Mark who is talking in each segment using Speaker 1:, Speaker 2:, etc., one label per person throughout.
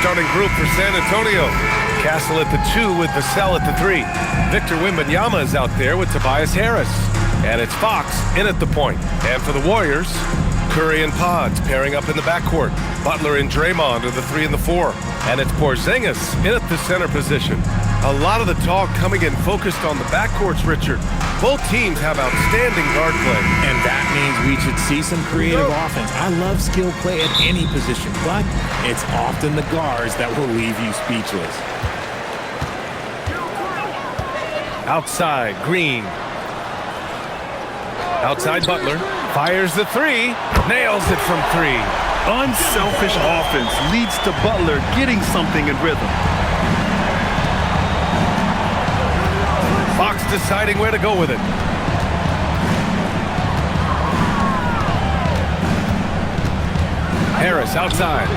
Speaker 1: starting group for San Antonio. Castle at the 2 with Vassell at the 3. Victor Wembanyama is out there with Tobias Harris. And it's Fox in at the point. And for the Warriors, Curry and Pods pairing up in the backcourt. Butler and Draymond are the 3 and the 4. And it's Porzingis in at the center position. A lot of the talk coming in focused on the backcourts, Richard. Both teams have outstanding guard play.
Speaker 2: And that means we should see some creative offense. I love skill play at any position, but it's often the guards that will leave you speechless.
Speaker 1: Outside, Green. Outside, Butler. Fires the 3. Nails it from 3.
Speaker 3: Unselfish offense leads to Butler getting something in rhythm.
Speaker 1: Fox deciding where to go with it. Harris outside.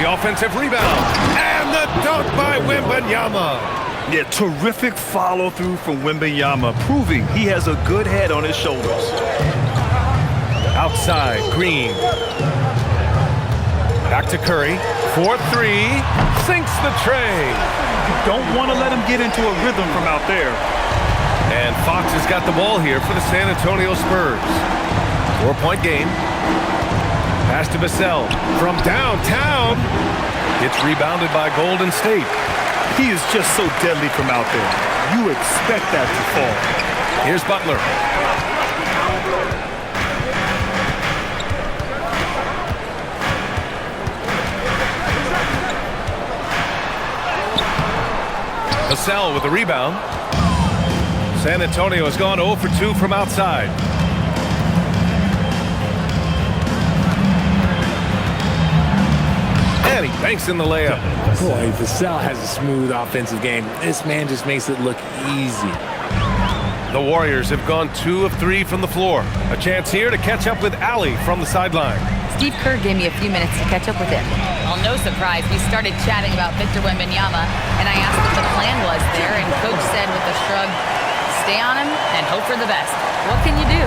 Speaker 1: The offensive rebound. And the dunk by Wembanyama.
Speaker 3: Yeah, terrific follow-through from Wembanyama, proving he has a good head on his shoulders.
Speaker 1: Outside, Green. Back to Curry. 4-3. Sinks the tray.
Speaker 3: Don't want to let him get into a rhythm from out there.
Speaker 1: And Fox has got the ball here for the San Antonio Spurs. 4-point game. Pass to Vassell from downtown. It's rebounded by Golden State.
Speaker 3: He is just so deadly from out there. You expect that to fall.
Speaker 1: Here's Butler. Vassell with the rebound. San Antonio has gone 0 for 2 from outside. And he banks in the layup.
Speaker 2: Boy, Vassell has a smooth offensive game. This man just makes it look easy.
Speaker 1: The Warriors have gone 2 of 3 from the floor. A chance here to catch up with Allie from the sideline.
Speaker 4: Steve Kerr gave me a few minutes to catch up with him. Well, no surprise, we started chatting about Victor Wembanyama, and I asked what the plan was there, and Coach said with a shrug, stay on him and hope for the best. What can you do?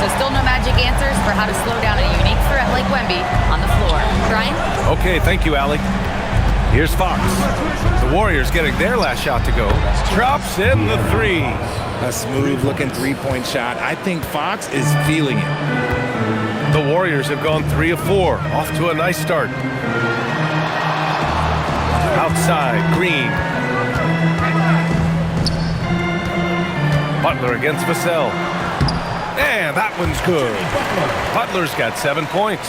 Speaker 4: So still no magic answers for how to slow down a unique threat like Wemby on the floor. Brian?
Speaker 1: Okay, thank you, Allie. Here's Fox. The Warriors getting their last shot to go. Drops in the 3.
Speaker 2: A smooth-looking three-point shot. I think Fox is feeling it.
Speaker 1: The Warriors have gone 3 of 4. Off to a nice start. Outside, Green. Butler against Vassell. And that one's good. Butler's got 7 points.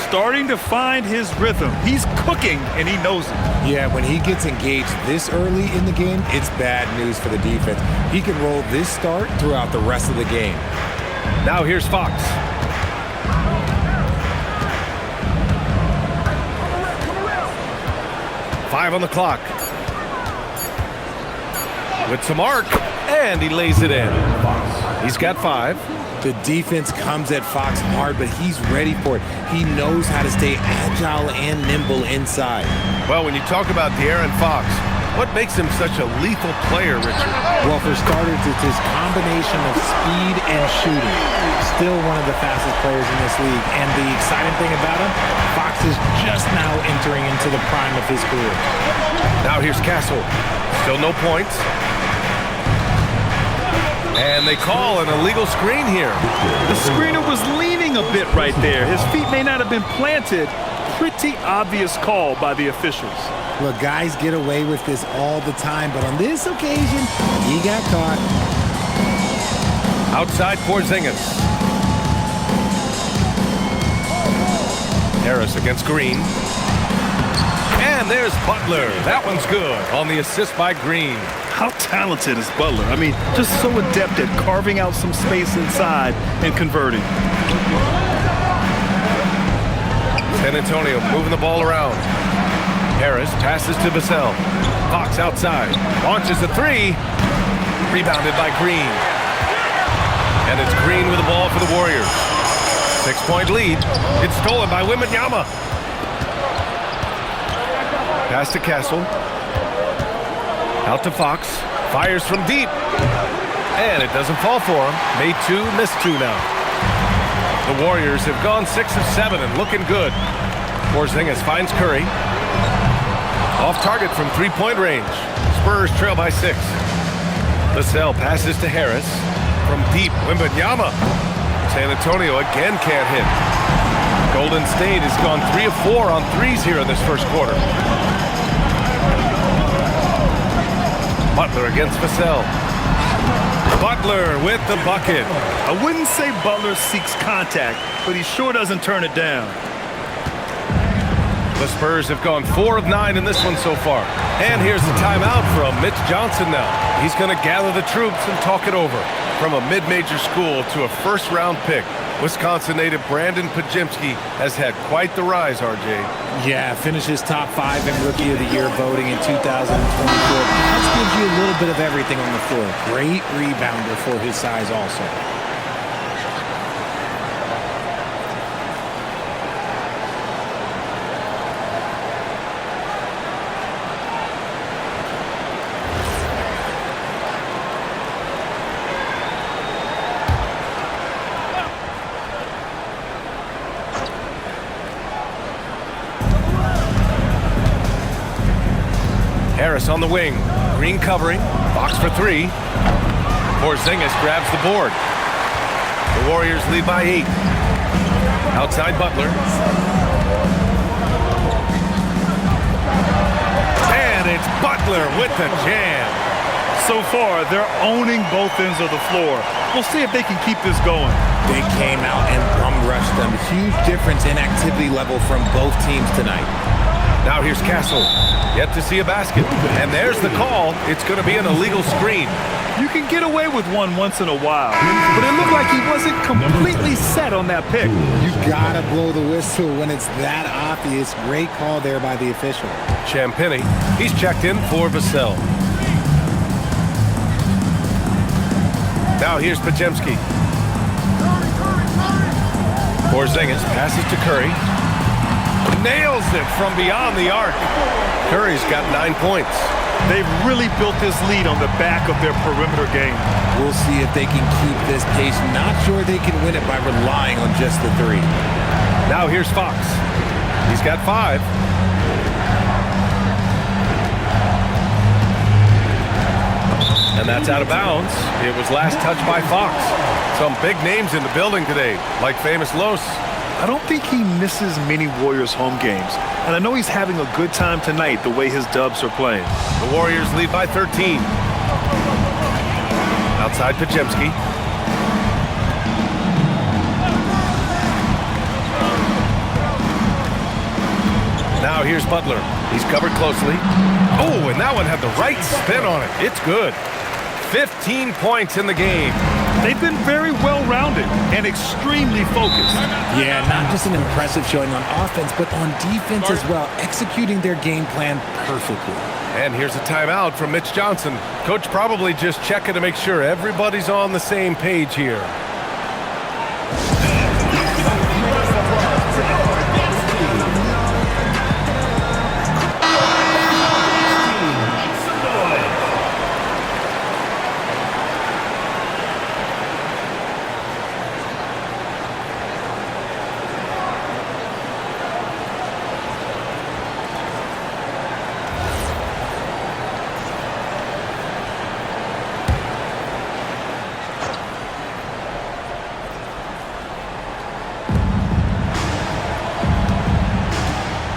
Speaker 3: Starting to find his rhythm. He's cooking, and he knows it.
Speaker 2: Yeah, when he gets engaged this early in the game, it's bad news for the defense. He can roll this start throughout the rest of the game.
Speaker 1: Now here's Fox. Five on the clock. With some arc, and he lays it in. He's got 5.
Speaker 2: The defense comes at Fox hard, but he's ready for it. He knows how to stay agile and nimble inside.
Speaker 1: Well, when you talk about De'Aaron Fox, what makes him such a lethal player, Richard?
Speaker 2: Well, for starters, it's his combination of speed and shooting. Still one of the fastest players in this league. And the exciting thing about him, Fox is just now entering into the prime of his career.
Speaker 1: Now here's Castle. Still no points. And they call an illegal screen here.
Speaker 3: The screener was leaning a bit right there. His feet may not have been planted. Pretty obvious call by the officials.
Speaker 2: Look, guys get away with this all the time, but on this occasion, he got caught.
Speaker 1: Outside Porzingis. Harris against Green. And there's Butler. That one's good on the assist by Green.
Speaker 3: How talented is Butler? I mean, just so adept at carving out some space inside and converting.
Speaker 1: San Antonio moving the ball around. Harris passes to Vassell. Fox outside. Launches a 3. Rebounded by Green. And it's Green with the ball for the Warriors. 6-point lead. It's stolen by Wembanyama. Pass to Castle. Out to Fox. Fires from deep. And it doesn't fall for him. Made 2, missed 2 now. The Warriors have gone 6 of 7 and looking good. Porzingis finds Curry. Off target from three-point range. Spurs trail by 6. Vassell passes to Harris. From deep, Wembanyama. San Antonio again can't hit. Golden State has gone 3 of 4 on threes here in this first quarter. Butler against Vassell. Butler with the bucket.
Speaker 3: I wouldn't say Butler seeks contact, but he sure doesn't turn it down.
Speaker 1: The Spurs have gone 4 of 9 in this one so far. And here's the timeout from Mitch Johnson now. He's going to gather the troops and talk it over. From a mid-major school to a first-round pick, Wisconsin native Brandon Pajemski has had quite the rise, RJ.
Speaker 2: Yeah, finishes top 5 in Rookie of the Year voting in 2024. That gives you a little bit of everything on the floor. Great rebounder for his size also.
Speaker 1: Harris on the wing. Green covering. Fox for 3. Porzingis grabs the board. The Warriors lead by 8. Outside Butler. And it's Butler with the jam.
Speaker 3: So far, they're owning both ends of the floor. We'll see if they can keep this going.
Speaker 2: They came out and bum-rushed them. Huge difference in activity level from both teams tonight.
Speaker 1: Now here's Castle. Yet to see a basket. And there's the call. It's going to be an illegal screen.
Speaker 3: You can get away with one once in a while, but it looked like he wasn't completely set on that pick.
Speaker 2: You gotta blow the whistle when it's that obvious. Great call there by the official.
Speaker 1: Champagny. He's checked in for Vassell. Now here's Pajemski. Porzingis passes to Curry. Nails it from beyond the arc. Curry's got 9 points.
Speaker 3: They've really built this lead on the back of their perimeter game.
Speaker 2: We'll see if they can keep this pace. Not sure they can win it by relying on just the 3.
Speaker 1: Now here's Fox. He's got 5. And that's out of bounds. It was last touched by Fox. Some big names in the building today, like famous Los.
Speaker 3: I don't think he misses many Warriors home games. And I know he's having a good time tonight the way his Dubs are playing.
Speaker 1: The Warriors lead by 13. Outside Pajemski. Now here's Butler. He's covered closely. Oh, and that one had the right spin on it. It's good. 15 points in the game.
Speaker 3: They've been very well-rounded and extremely focused.
Speaker 2: Yeah, not just an impressive showing on offense, but on defense as well, executing their game plan perfectly.
Speaker 1: And here's a timeout from Mitch Johnson. Coach probably just checking to make sure everybody's on the same page here.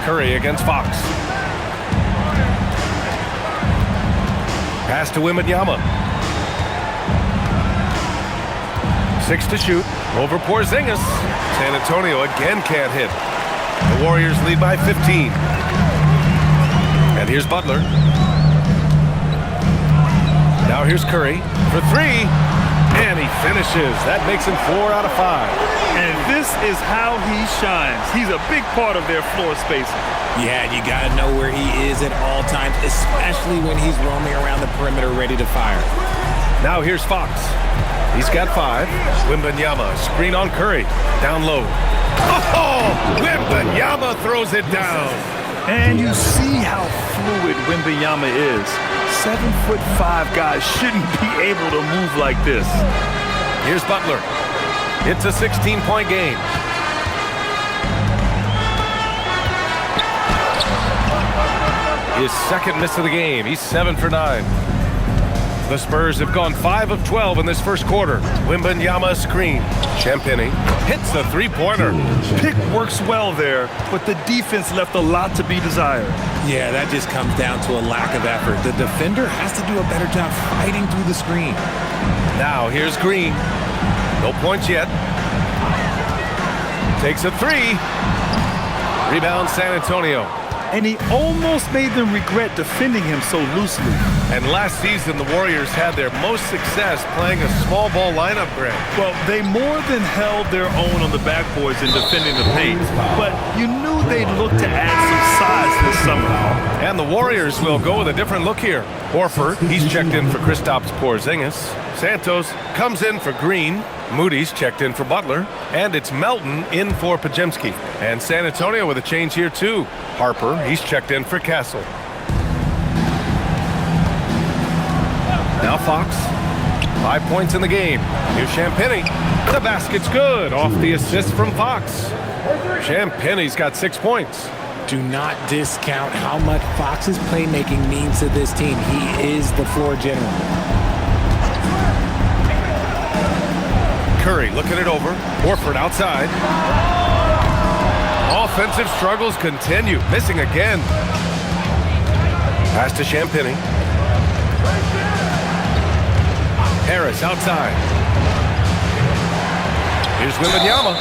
Speaker 1: Curry against Fox. Pass to Wembanyama. 6 to shoot. Over Porzingis. San Antonio again can't hit. The Warriors lead by 15. And here's Butler. Now here's Curry for 3. And he finishes. That makes him 4 out of 5.
Speaker 3: And this is how he shines. He's a big part of their floor spacing.
Speaker 2: Yeah, you got to know where he is at all times, especially when he's roaming around the perimeter ready to fire.
Speaker 1: Now here's Fox. He's got 5. Wembanyama, screen on Curry. Down low. Oh! Wembanyama throws it down.
Speaker 3: And you see how fluid Wembanyama is. 7'5" guys shouldn't be able to move like this.
Speaker 1: Here's Butler. It's a 16-point game. His second miss of the game. He's 7 for 9. The Spurs have gone 5 of 12 in this first quarter. Wembanyama screen. Champagnie hits the three-pointer.
Speaker 3: Pick works well there, but the defense left a lot to be desired.
Speaker 2: Yeah, that just comes down to a lack of effort. The defender has to do a better job fighting through the screen.
Speaker 1: Now here's Green. No points yet. Takes a three. Rebound San Antonio.
Speaker 3: And he almost made them regret defending him so loosely.
Speaker 1: And last season, the Warriors had their most success playing a small ball lineup, Greg.
Speaker 3: Well, they more than held their own on the backboards in defending the paint, but you knew they'd look to add some size this summer.
Speaker 1: And the Warriors will go with a different look here. Horford, he's checked in for Kristaps Porzingis. Santos comes in for Green. Moody's checked in for Butler. And it's Melton in for Podziemski. And San Antonio with a change here, too. Harper, he's checked in for Castle. Now Fox. 5 points in the game. Here's Champagnie. The basket's good. Off the assist from Fox. Champagnie's got 6 points.
Speaker 2: Do not discount how much Fox's playmaking means to this team. He is the floor general.
Speaker 1: Curry looking it over. Horford outside. Offensive struggles continue. Missing again. Pass to Champagnie. Harris outside. Here's Wembanyama.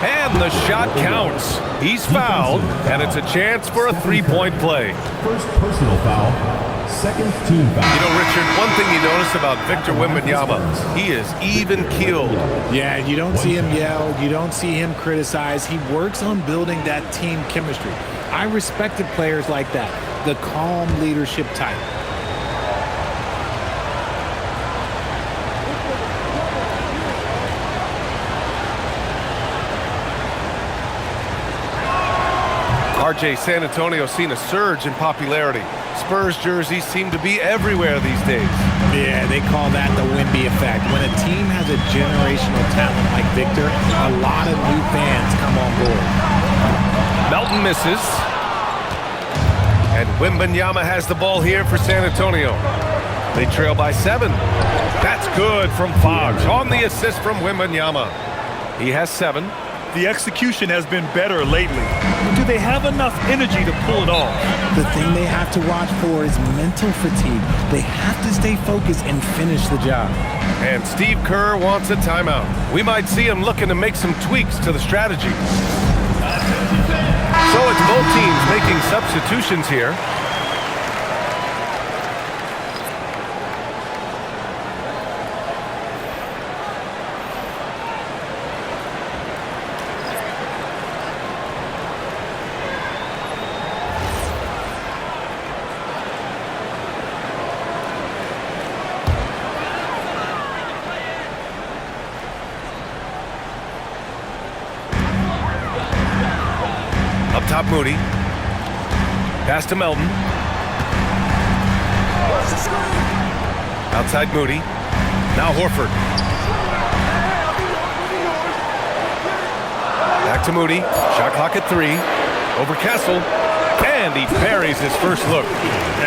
Speaker 1: And the shot counts. He's fouled, and it's a chance for a three-point play.
Speaker 5: First personal foul, second team foul.
Speaker 1: You know, Richard, one thing you notice about Victor Wembanyama, he is even-keeled.
Speaker 2: Yeah, you don't see him yell. You don't see him criticize. He works on building that team chemistry. I respected players like that, the calm leadership type.
Speaker 1: RJ, San Antonio seen a surge in popularity. Spurs jerseys seem to be everywhere these days.
Speaker 2: Yeah, they call that the Wemby effect. When a team has a generational talent like Victor, a lot of new fans come on board.
Speaker 1: Melton misses. And Wembanyama has the ball here for San Antonio. They trail by 7. That's good from Fox on the assist from Wembanyama. He has 7.
Speaker 3: The execution has been better lately. Do they have enough energy to pull it off?
Speaker 2: The thing they have to watch for is mental fatigue. They have to stay focused and finish the job.
Speaker 1: And Steve Kerr wants a timeout. We might see him looking to make some tweaks to the strategy. So it's both teams making substitutions here. Up top, Moody. Pass to Melton. Outside Moody. Now Horford. Back to Moody. Shot clock at 3. Over Castle. And he buries his first look.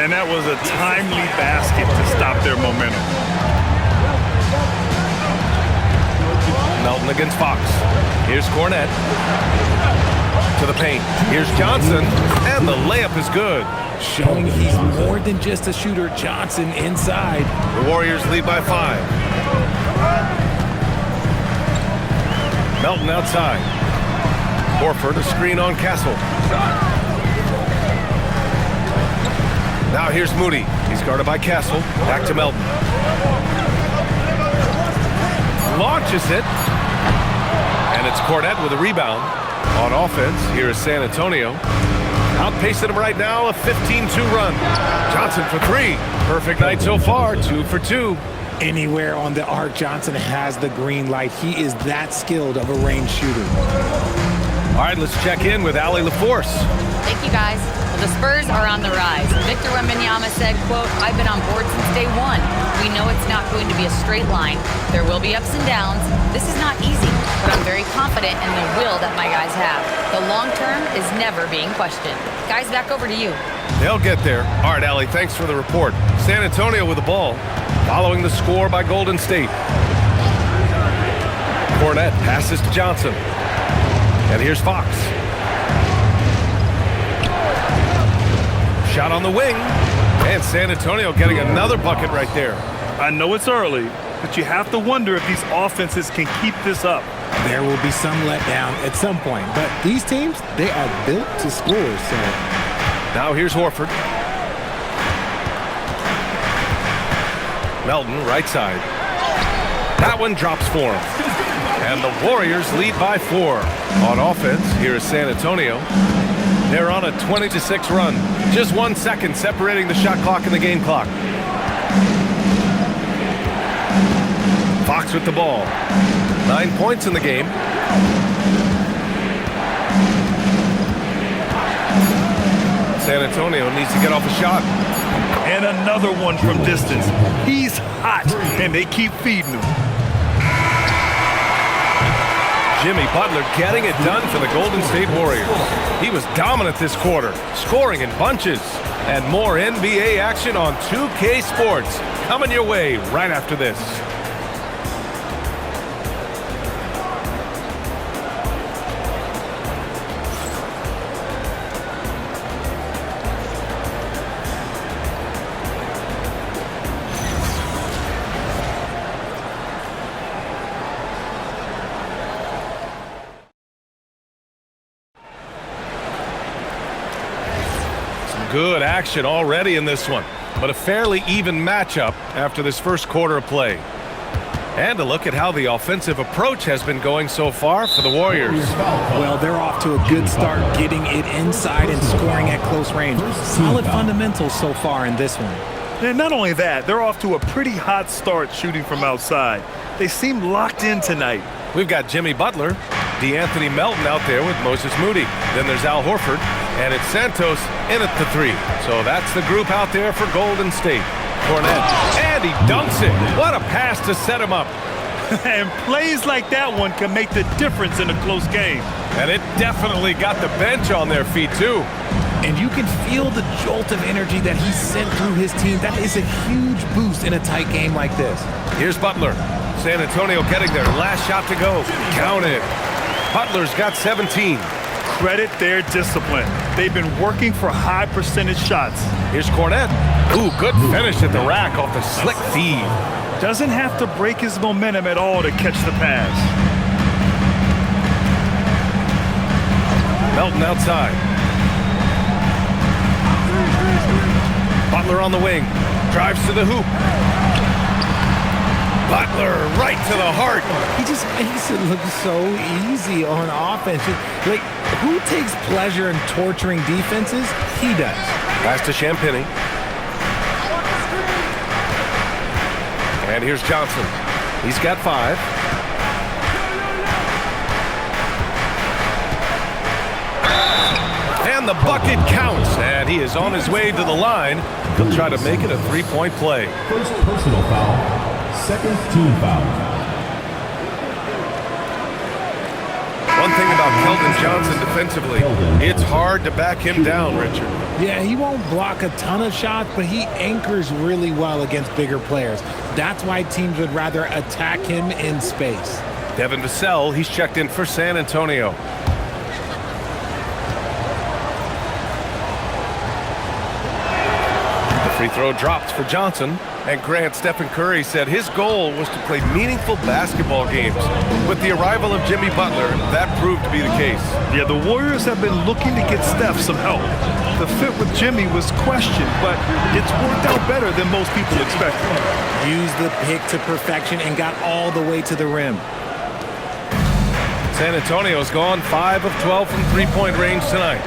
Speaker 3: And that was a timely basket to stop their momentum.
Speaker 1: Melton against Fox. Here's Cornette. To the paint. Here's Johnson. And the layup is good.
Speaker 2: Showing he's more than just a shooter. Johnson inside.
Speaker 1: The Warriors lead by 5. Melton outside. Horford a screen on Castle. Now here's Moody. He's guarded by Castle. Back to Melton. Launches it. And it's Cornette with a rebound. On offense, here is San Antonio. Outpacing him right now, a 15-2 run. Johnson for 3. Perfect night so far, 2 for 2.
Speaker 2: Anywhere on the arc, Johnson has the green light. He is that skilled of a range shooter.
Speaker 1: All right, let's check in with Allie LaForce.
Speaker 4: Thank you, guys. Well, the Spurs are on the rise. Victor Wembanyama said, quote, "I've been on board since day one. We know it's not going to be a straight line. There will be ups and downs. This is not easy. but I'm very confident in the will that my guys have. The long term is never being questioned. Guys, back over to you.
Speaker 1: They'll get there. All right, Allie, thanks for the report. San Antonio with the ball, following the score by Golden State. Cornette passes to Johnson. And here's Fox. Shot on the wing. And San Antonio getting another bucket right there.
Speaker 3: I know it's early, but you have to wonder if these offenses can keep this up.
Speaker 2: There will be some letdown at some point, but these teams, they are built to score, so.
Speaker 1: Now here's Horford. Melton, right side. That one drops for him. And the Warriors lead by 4. On offense, here is San Antonio. They're on a 20-6 run. Just 1 second separating the shot clock and the game clock. Fox with the ball. 9 points in the game. San Antonio needs to get off a shot.
Speaker 3: And another one from distance. He's hot, and they keep feeding him.
Speaker 1: Jimmy Butler getting it done for the Golden State Warriors. He was dominant this quarter, scoring in bunches. And more NBA action on 2K Sports coming your way right after this. Good action already in this one, but a fairly even matchup after this first quarter of play. And a look at how the offensive approach has been going so far for the Warriors.
Speaker 2: Well, they're off to a good start getting it inside and scoring at close range. Solid fundamentals so far in this one.
Speaker 3: And not only that, they're off to a pretty hot start shooting from outside. They seem locked in tonight.
Speaker 1: We've got Jimmy Butler, DeAnthony Melton out there with Moses Moody. Then there's Al Horford, and it's Santos in at the 3. So that's the group out there for Golden State. Cornette, and he dunks it. What a pass to set him up.
Speaker 3: And plays like that one can make the difference in a close game.
Speaker 1: And it definitely got the bench on their feet, too.
Speaker 2: And you can feel the jolt of energy that he sent through his team. That is a huge boost in a tight game like this.
Speaker 1: Here's Butler. San Antonio getting their last shot to go. Count it. Butler's got 17.
Speaker 3: Credit their discipline. They've been working for high percentage shots.
Speaker 1: Here's Cornette. Ooh, good finish at the rack off the slick feed.
Speaker 3: Doesn't have to break his momentum at all to catch the pass.
Speaker 1: Melton outside. Butler on the wing. Drives to the hoop. Butler right to the heart.
Speaker 2: He just makes it look so easy on offense. Like, who takes pleasure in torturing defenses? He does.
Speaker 1: Pass to Champagny. And here's Johnson. He's got 5. And the bucket counts. And he is on his way to the line. He'll try to make it a 3-point play.
Speaker 5: First personal foul. Second team foul.
Speaker 1: One thing about Keldon Johnson defensively, it's hard to back him down, Richard.
Speaker 2: Yeah, he won't block a ton of shots, but he anchors really well against bigger players. That's why teams would rather attack him in space.
Speaker 1: Devin Vassell, he's checked in for San Antonio. The free throw drops for Johnson. And Grant, Stephen Curry said his goal was to play meaningful basketball games. With the arrival of Jimmy Butler, that proved to be the case.
Speaker 3: Yeah, the Warriors have been looking to get Steph some help. The fit with Jimmy was questioned, but it's worked out better than most people expected.
Speaker 2: Used the pick to perfection and got all the way to the rim.
Speaker 1: San Antonio's gone 5 of 12 from three-point range tonight.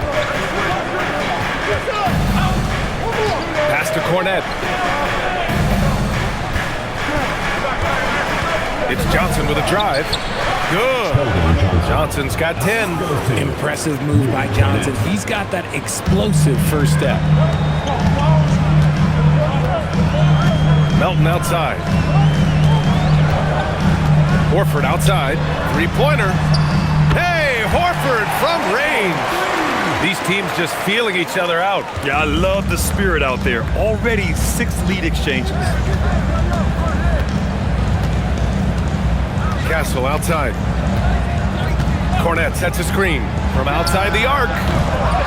Speaker 1: Pass to Cornette. It's Johnson with a drive. Good. Johnson's got 10.
Speaker 2: Impressive move by Johnson. He's got that explosive first step.
Speaker 1: Melton outside. Horford outside. Three-pointer. Hey, Horford from range. These teams just feeling each other out.
Speaker 3: Yeah, I love the spirit out there. Already 6 lead exchanges.
Speaker 1: Castle outside. Cornette sets a screen from outside the arc.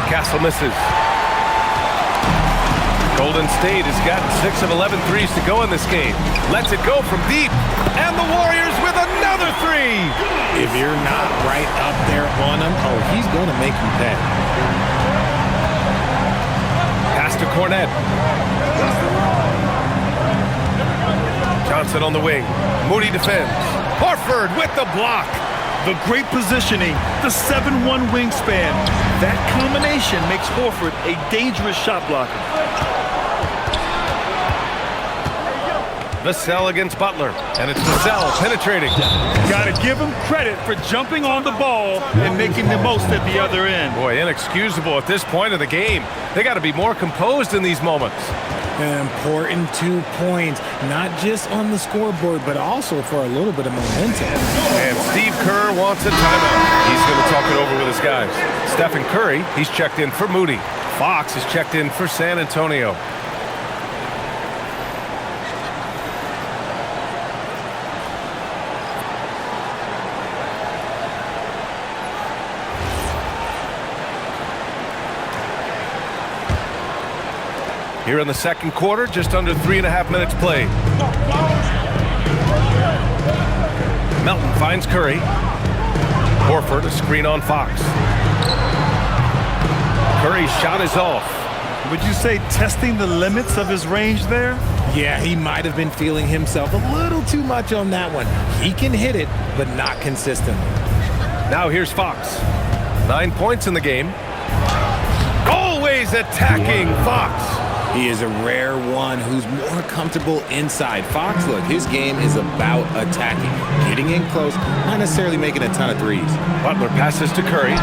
Speaker 1: Castle misses. Golden State has got 6 of 11 threes to go in this game. Lets it go from deep. And the Warriors with another 3.
Speaker 2: If you're not right up there on him, oh, he's going to make you pay.
Speaker 1: Pass to Cornette. Johnson on the wing. Moody defends. Horford with the block.
Speaker 3: The great positioning, the 7'1" wingspan. That combination makes Horford a dangerous shot blocker.
Speaker 1: Vassell against Butler, and it's Vassell penetrating.
Speaker 3: Got to give him credit for jumping on the ball and making the most at the other end.
Speaker 1: Boy, inexcusable at this point of the game. They got to be more composed in these moments.
Speaker 2: An important 2 points, not just on the scoreboard, but also for a little bit of momentum.
Speaker 1: And Steve Kerr wants a timeout. He's going to talk it over with his guys. Stephen Curry, he's checked in for Moody. Fox is checked in for San Antonio. Here in the second quarter, just under 3.5 minutes played. Melton finds Curry. Horford, a screen on Fox. Curry's shot is off.
Speaker 3: Would you say testing the limits of his range there?
Speaker 2: Yeah, he might have been feeling himself a little too much on that one. He can hit it, but not consistently.
Speaker 1: Now here's Fox. 9 points in the game. Always attacking Fox.
Speaker 2: He is a rare one who's more comfortable inside. Fox, look, his game is about attacking, getting in close, not necessarily making a ton of threes.
Speaker 1: Butler passes to Curry.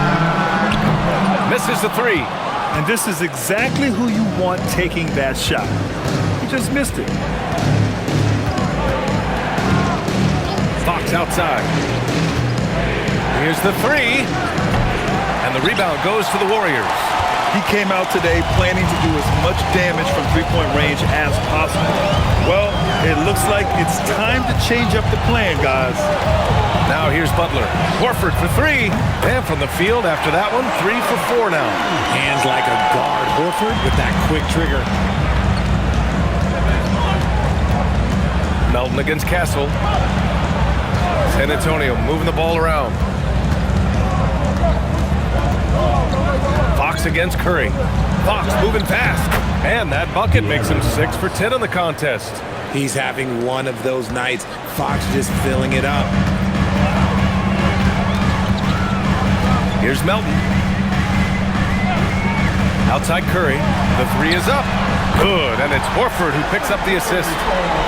Speaker 1: Misses the 3.
Speaker 3: And this is exactly who you want taking that shot. He just missed it.
Speaker 1: Fox outside. Here's the 3. And the rebound goes to the Warriors.
Speaker 3: He came out today planning to do as much damage from three-point range as possible. Well, it looks like it's time to change up the plan, guys.
Speaker 1: Now here's Butler. Horford for 3. And from the field after that one, 3 for 4 now.
Speaker 2: Hands like a guard. Horford with that quick trigger.
Speaker 1: Melton against Castle. San Antonio moving the ball around. Fox against Curry. Fox moving fast. And that bucket makes him 6 for 10 in the contest.
Speaker 2: He's having one of those nights. Fox just filling it up.
Speaker 1: Here's Melton. Outside Curry. The 3 is up. Good. And it's Horford who picks up the assist.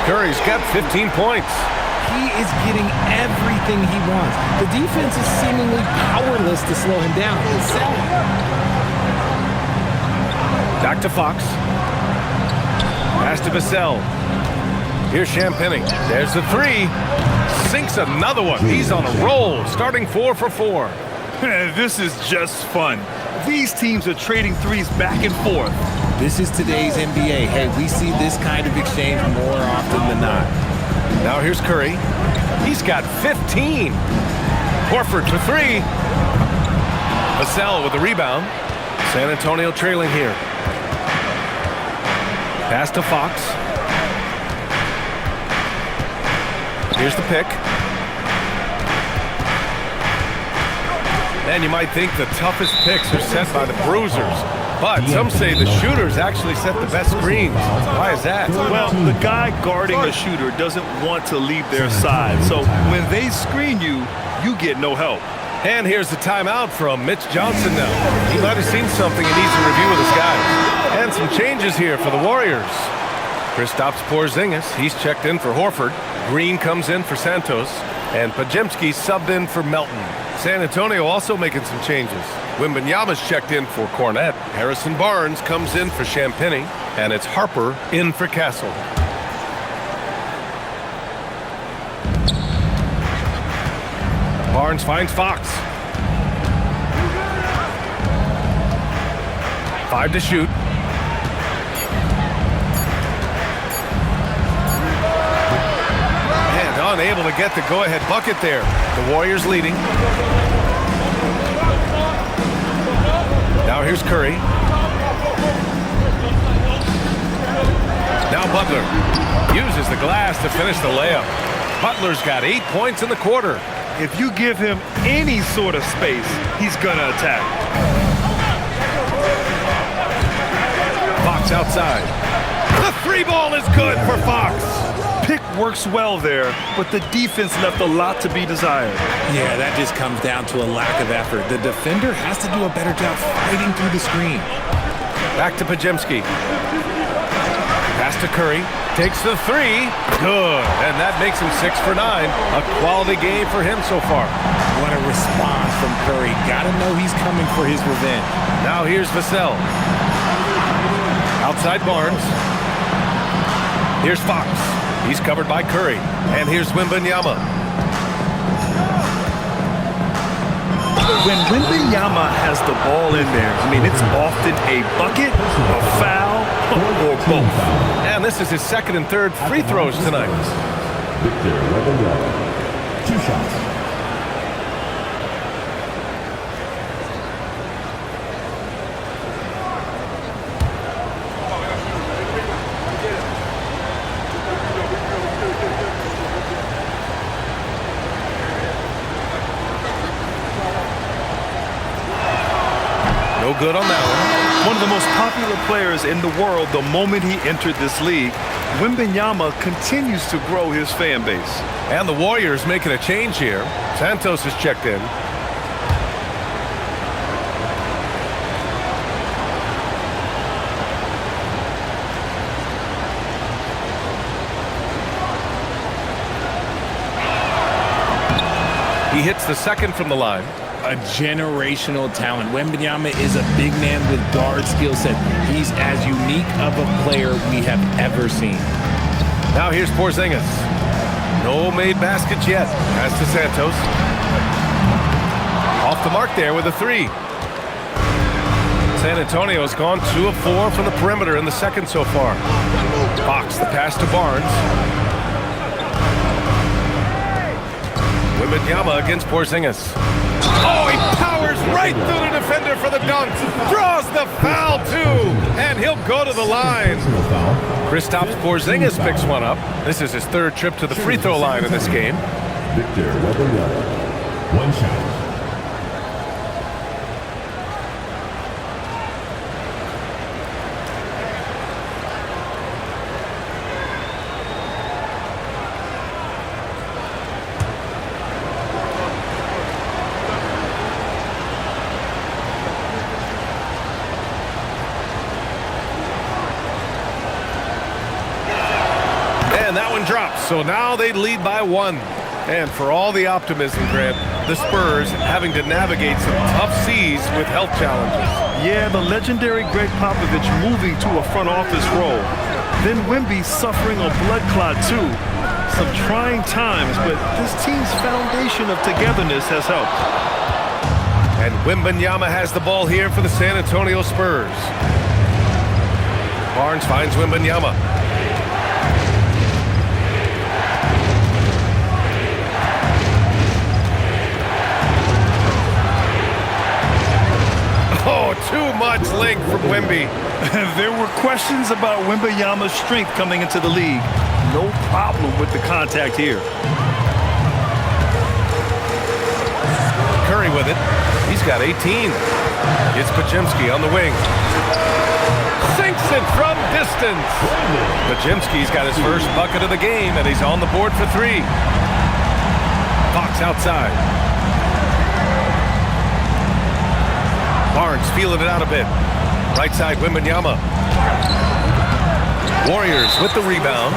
Speaker 1: Curry's got 15 points.
Speaker 2: He is getting everything he wants. The defense is seemingly powerless to slow him down. He's selling.
Speaker 1: Back to Fox. Pass to Vassell. Here's Champagny. There's the 3. Sinks another one. He's on a roll, starting 4 for 4.
Speaker 3: This is just fun. These teams are trading threes back and forth.
Speaker 2: This is today's NBA. Hey, we see this kind of exchange more often than not.
Speaker 1: Now here's Curry. He's got 15. Horford for 3. Vassell with the rebound. San Antonio trailing here. Pass to Fox. Here's the pick. And you might think the toughest picks are set by the bruisers. But some say the shooters actually set the best screens. Why is that?
Speaker 3: Well, the guy guarding a shooter doesn't want to leave their side. So when they screen you, you get no help.
Speaker 1: And here's the timeout from Mitch Johnson now. He might have seen something he needs to review with his guys. And some changes here for the Warriors. Kristaps Porzingis, he's checked in for Horford. Green comes in for Santos. And Podziemski subbed in for Melton. San Antonio also making some changes. Wembanyama's checked in for Cornette. Harrison Barnes comes in for Champagny. And it's Harper in for Castle. Barnes finds Fox. 5 to shoot. And unable to get the go-ahead bucket there. The Warriors leading. Now here's Curry. Now Butler uses the glass to finish the layup. Butler's got 8 points in the quarter.
Speaker 3: If you give him any sort of space, he's gonna attack.
Speaker 1: Fox outside. The 3 ball is good for Fox.
Speaker 3: Pick works well there, but the defense left a lot to be desired.
Speaker 2: Yeah, that just comes down to a lack of effort. The defender has to do a better job fighting through the screen.
Speaker 1: Back to Pajemski. Pass to Curry. Takes the 3. Good. And that makes him 6 for 9. A quality game for him so far.
Speaker 2: What a response from Curry. Gotta know he's coming for his revenge.
Speaker 1: Now here's Vassell. Outside Barnes. Here's Fox. He's covered by Curry. And here's Wembanyama.
Speaker 3: When Wembanyama has the ball in there, I mean, it's often a bucket, a foul, or both.
Speaker 1: And this is his second and third free throws tonight.
Speaker 5: Victor Wembanyama. 2 shots.
Speaker 1: No good on that one.
Speaker 3: One of the most popular players in the world the moment he entered this league, Wembanyama continues to grow his fan base.
Speaker 1: And the Warriors making a change here. Santos is checked in. He hits the second from the line.
Speaker 2: A generational talent. Wembanyama is a big man with guard skill set. He's as unique of a player we have ever seen.
Speaker 1: Now here's Porzingis. No made baskets yet. Pass to Santos. Off the mark there with a 3. San Antonio's gone 2 of 4 from the perimeter in the second so far. Fox the pass to Barnes. Wembanyama against Porzingis. Oh, he powers right through the defender for the dunk. Draws the foul, too. And he'll go to the line. Kristaps Porzingis picks one up. This is his 3rd trip to the free throw line in this game.
Speaker 5: Victor Wembanyama. 1 shot.
Speaker 1: And that one drops. So now they lead by 1. And for all the optimism, Grant, the Spurs having to navigate some tough seas with health challenges.
Speaker 3: Yeah, the legendary Greg Popovich moving to a front office role. Then Wemby suffering a blood clot too. Some trying times, but this team's foundation of togetherness has helped.
Speaker 1: And Wembanyama has the ball here for the San Antonio Spurs. Barnes finds Wembanyama. Oh, too much length from Wemby.
Speaker 3: There were questions about Wembanyama's strength coming into the league. No problem with the contact here.
Speaker 1: Curry with it. He's got 18. It's Pajemski on the wing. Sinks it from distance. Pajemski's got his first bucket of the game, and he's on the board for 3. Fox outside. Barnes feeling it out a bit. Right side, Wembanyama. Warriors with the rebound.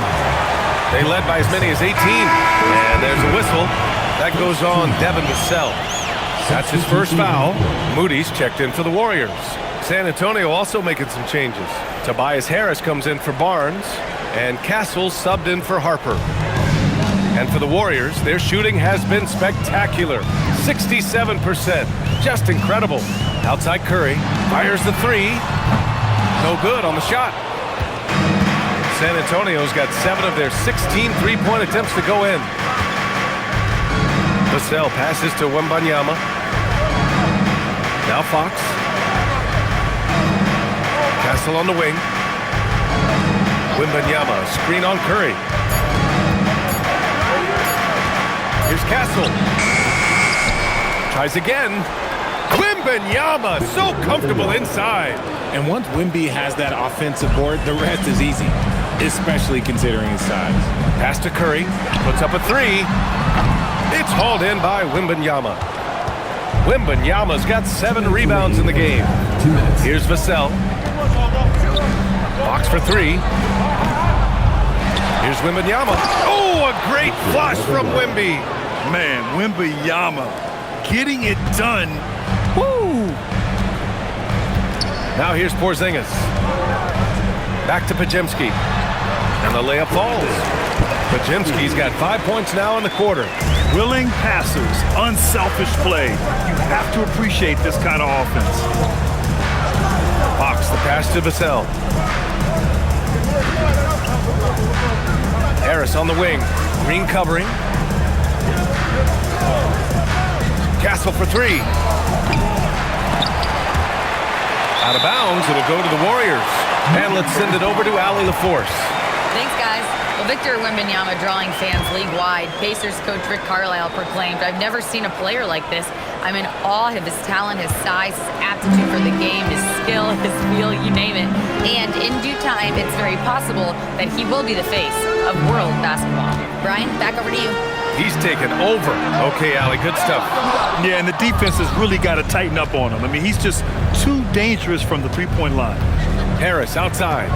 Speaker 1: They led by as many as 18. And there's a whistle. That goes on Devin Vassell. That's his first foul. Moody's checked in for the Warriors. San Antonio also making some changes. Tobias Harris comes in for Barnes. And Castle subbed in for Harper. And for the Warriors, their shooting has been spectacular. 67%. Just incredible. Outside Curry. Fires the three. No good on the shot. San Antonio's got 7 of their 16 three-point attempts to go in. Vassell passes to Wembanyama. Now Fox. Castle on the wing. Wembanyama, screen on Curry. Here's Castle. Tries again. Wembanyama, so comfortable inside.
Speaker 2: And once Wemby has that offensive board, the rest is easy, especially considering his size.
Speaker 1: Pass to Curry. Puts up a three. It's hauled in by Wembanyama. Wembanyama's got 7 rebounds in the game.
Speaker 5: 2 minutes.
Speaker 1: Here's Vassell. Fox for three. Here's Wembanyama. Oh, a great flush from Wemby.
Speaker 3: Man, Wembanyama getting it done. Woo!
Speaker 1: Now here's Porzingis. Back to Podziemski. And the layup falls. Podziemski's got 5 points now in the quarter.
Speaker 3: Willing passers, unselfish play. You have to appreciate this kind of offense.
Speaker 1: Fox, the pass to Vassell. Harris on the wing. Green covering. Castle for three. Out of bounds, it'll go to the Warriors. And let's send it over to Allie LaForce.
Speaker 4: Thanks, guys. Well, Victor Wembanyama drawing fans league-wide. Pacers coach Rick Carlisle proclaimed, "I've never seen a player like this. I'm in awe of his talent, his size, his aptitude for the game, his skill, his feel, you name it. And in due time, it's very possible that he will be the face of world basketball." Brian, back over to you.
Speaker 1: He's taken over. Okay, Allie, good stuff.
Speaker 3: Yeah, and the defense has really got to tighten up on him. I mean, he's just too dangerous from the three-point line.
Speaker 1: Harris outside.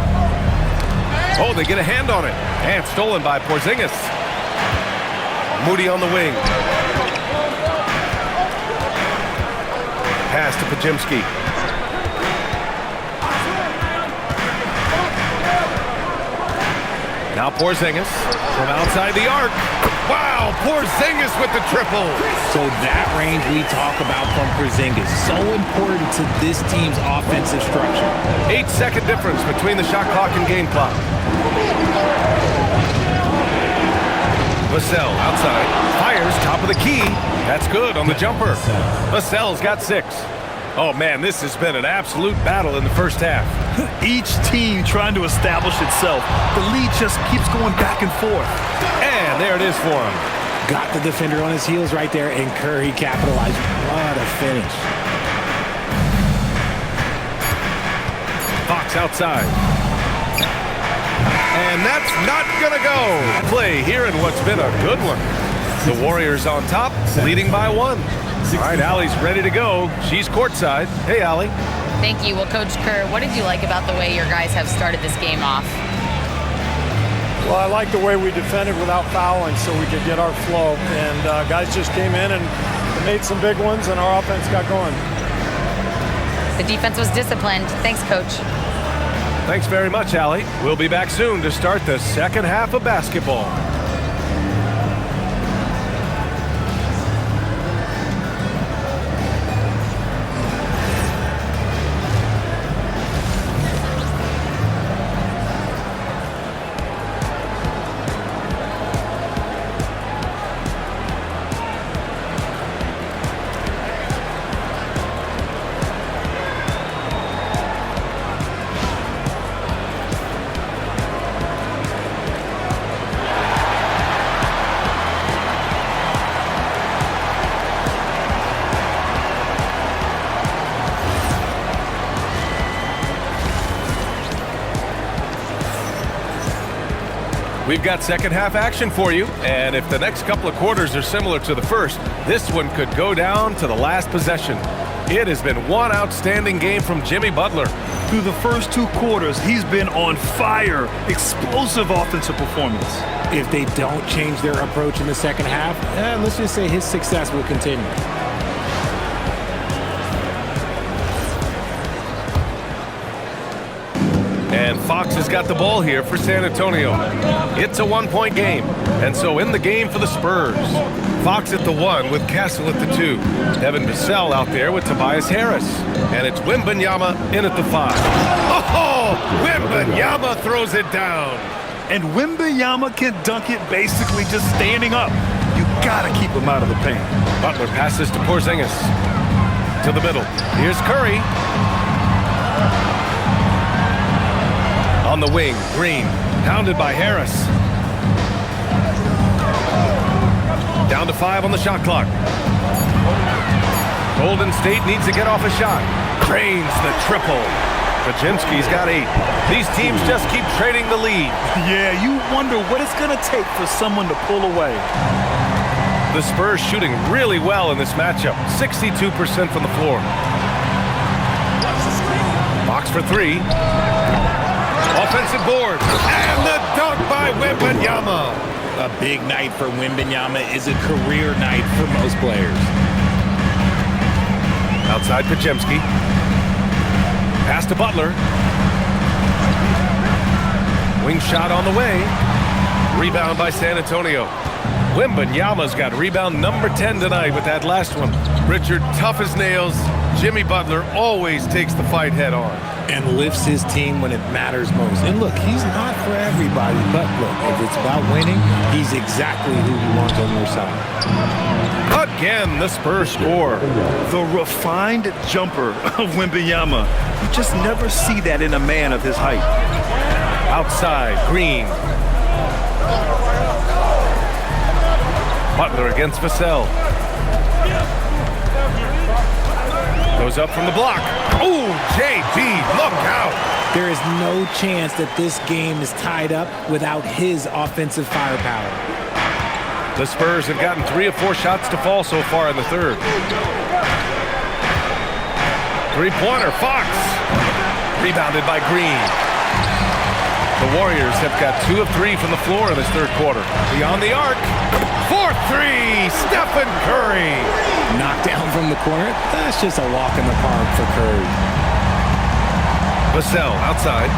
Speaker 1: Oh, they get a hand on it. And stolen by Porzingis. Moody on the wing. Pass to Podziemski. Now Porzingis from outside the arc. Wow, Porzingis with the triple.
Speaker 2: So that range we talk about from Porzingis, so important to this team's offensive structure.
Speaker 1: 8-second difference between the shot clock and game clock. Vassell outside, fires top of the key. That's good on the jumper. Vassell's got 6. Oh man, this has been an absolute battle in the first half.
Speaker 3: Each team trying to establish itself. The lead just keeps going back and forth.
Speaker 1: And there it is for him.
Speaker 2: Got the defender on his heels right there, and Curry capitalized. What a finish.
Speaker 1: Fox outside. And that's not gonna go. Play here in what's been a good one. The Warriors on top, leading by 1. All right, Allie's ready to go. She's courtside. Hey, Allie.
Speaker 4: Thank you. Well, Coach Kerr, what did you like about the way your guys have started this game off?
Speaker 6: Well, I like the way we defended without fouling so we could get our flow. And guys just came in and made some big ones, and our offense got going.
Speaker 4: The defense was disciplined. Thanks, Coach.
Speaker 1: Thanks very much, Allie. We'll be back soon to start the second half of basketball. We've got second half action for you, and if the next couple of quarters are similar to the first, this one could go down to the last possession. It has been one outstanding game from Jimmy Butler.
Speaker 3: Through the first 2 quarters, he's been on fire. Explosive offensive performance.
Speaker 2: If they don't change their approach in the second half, let's just say his success will continue.
Speaker 1: And Fox has got the ball here for San Antonio. It's a 1-point game. And so in the game for the Spurs, Fox at the 1 with Castle at the 2. Devin Vassell out there with Tobias Harris. And it's Wembanyama in at the 5. Oh, Wembanyama throws it down.
Speaker 3: And Wembanyama can dunk it basically just standing up. You gotta keep him out of the paint.
Speaker 1: Butler passes to Porzingis. To the middle. Here's Curry. On the wing, Green. Pounded by Harris. Down to 5 on the shot clock. Golden State needs to get off a shot. Drains the triple. Pajemski's got 8. These teams just keep trading the lead.
Speaker 3: Yeah, you wonder what it's going to take for someone to pull away.
Speaker 1: The Spurs shooting really well in this matchup. 62% from the floor. Fox for 3. Offensive board. And the dunk by Wembanyama.
Speaker 2: A big night for Wembanyama is a career night for most players.
Speaker 1: Outside Pajemski. Pass to Butler. Wing shot on the way. Rebound by San Antonio. Wembanyama's got rebound number 10 tonight with that last one. Richard, tough as nails. Jimmy Butler always takes the fight head on.
Speaker 2: And lifts his team when it matters most. And look, he's not for everybody, but look, if it's about winning, he's exactly who you want on your side.
Speaker 1: Again, the Spurs score.
Speaker 3: The refined jumper of Wembanyama. You just never see that in a man of his height.
Speaker 1: Outside, Green. Butler against Vassell. Goes up from the block. Oh, JB, look out.
Speaker 2: There is no chance that this game is tied up without his offensive firepower.
Speaker 1: The Spurs have gotten 3 of 4 shots to fall so far in the third. Three-pointer, Fox. Rebounded by Green. The Warriors have got 2 of 3 from the floor in this third quarter. Beyond the arc. 4-3, Stephen Curry.
Speaker 2: Knocked down from the corner. That's just a walk in the park for Curry.
Speaker 1: Vassell outside.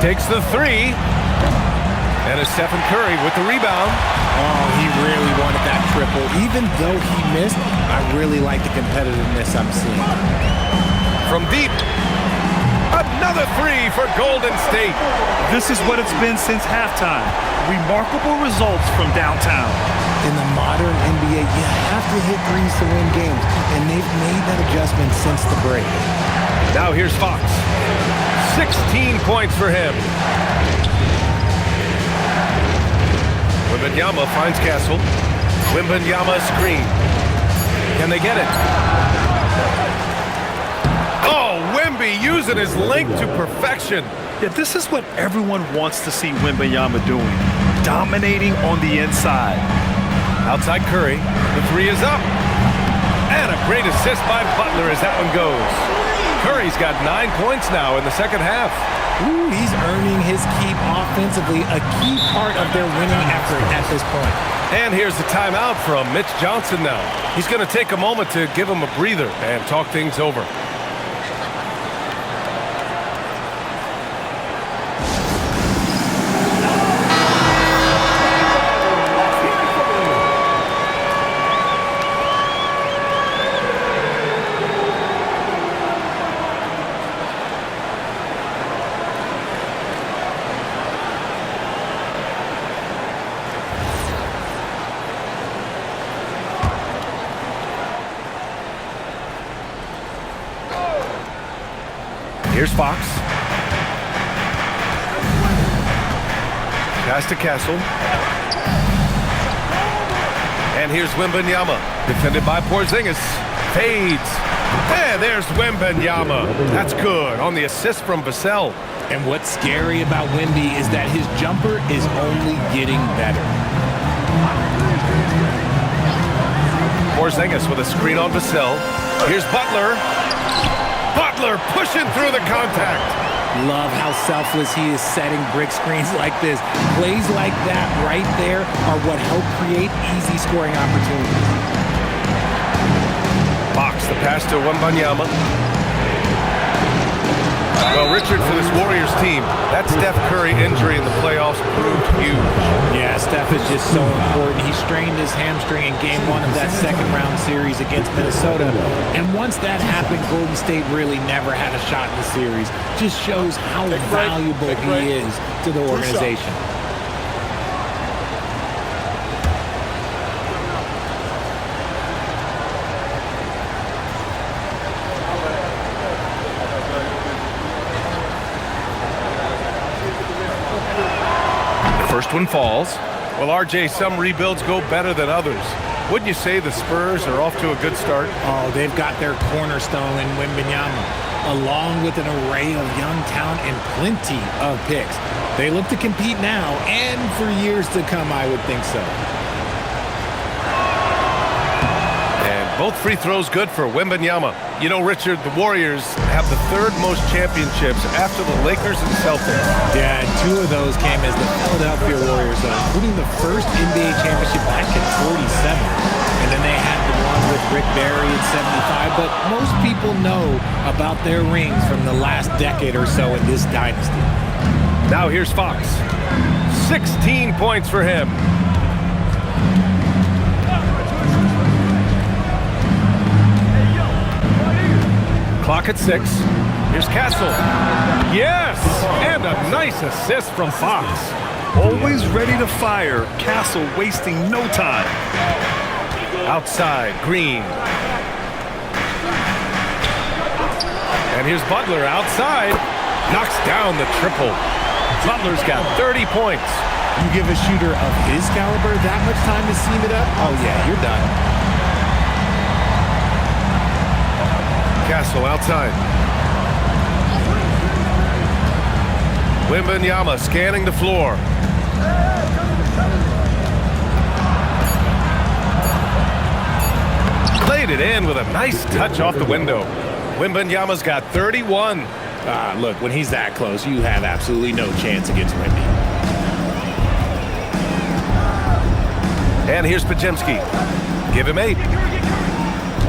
Speaker 1: Takes the 3. And it's Stephen Curry with the rebound.
Speaker 2: Oh, he really wanted that triple. Even though he missed, I really like the competitiveness I'm seeing.
Speaker 1: From deep. Another 3 for Golden State.
Speaker 3: This is what it's been since halftime. Remarkable results from downtown.
Speaker 2: In the modern NBA, you have to hit threes to win games, and they've made that adjustment since the break.
Speaker 1: Now here's Fox. 16 points for him. Wembanyama finds Castle. Wembanyama screen. Can they get it? Oh, Wemby using his length to perfection.
Speaker 3: Yeah, this is what everyone wants to see Wembanyama doing. Dominating on the inside.
Speaker 1: Outside Curry. The 3 is up. And a great assist by Butler as that one goes. Curry's got 9 points now in the second half.
Speaker 2: Ooh, he's earning his keep offensively, a key part of their winning effort at this point.
Speaker 1: And here's the timeout from Mitch Johnson now. He's going to take a moment to give him a breather and talk things over. Here's Fox. Pass to Castle. And here's Wembanyama. Defended by Porzingis. Fades. And there's Wembanyama. That's good on the assist from Vassell.
Speaker 2: And what's scary about Wemby is that his jumper is only getting better.
Speaker 1: Porzingis with a screen on Vassell. Here's Butler. Butler pushing through the contact.
Speaker 2: Love how selfless he is setting brick screens like this. Plays like that right there are what help create easy scoring opportunities.
Speaker 1: Fox, the pass to Wembanyama. Well, Richard, for this Warriors team, that Steph Curry injury in the playoffs proved huge.
Speaker 2: Yeah, Steph is just so important. He strained his hamstring in game 1 of that second-round series against Minnesota. And once that happened, Golden State really never had a shot in the series. Just shows how valuable he is to the organization.
Speaker 1: First one falls. Well, RJ, some rebuilds go better than others. Wouldn't you say the Spurs are off to a good start?
Speaker 2: Oh, they've got their cornerstone in Wembanyama, along with an array of young talent and plenty of picks. They look to compete now and for years to come, I would think so.
Speaker 1: Both free throws good for Wembanyama. You know, Richard, the Warriors have the 3rd most championships after the Lakers and Celtics.
Speaker 2: Yeah, and 2 of those came as the Philadelphia Warriors, including the first NBA championship back in '47. And then they had the one with Rick Barry in '75. But most people know about their rings from the last decade or so in this dynasty.
Speaker 1: Now here's Fox. 16 points for him. Clock at 6. Here's Castle. Yes! And a nice assist from Fox.
Speaker 3: Always ready to fire. Castle wasting no time.
Speaker 1: Outside, Green. And here's Butler outside. Knocks down the triple. Butler's got 30 points.
Speaker 2: You give a shooter of his caliber that much time to seam it up? Oh, yeah, you're done.
Speaker 1: Castle outside. Wembanyama scanning the floor. Laid it in with a nice touch off the window. Wembanyama's got 31.
Speaker 2: Look, when he's that close, you have absolutely no chance against Wemby.
Speaker 1: And here's Pajemski. Give him 8.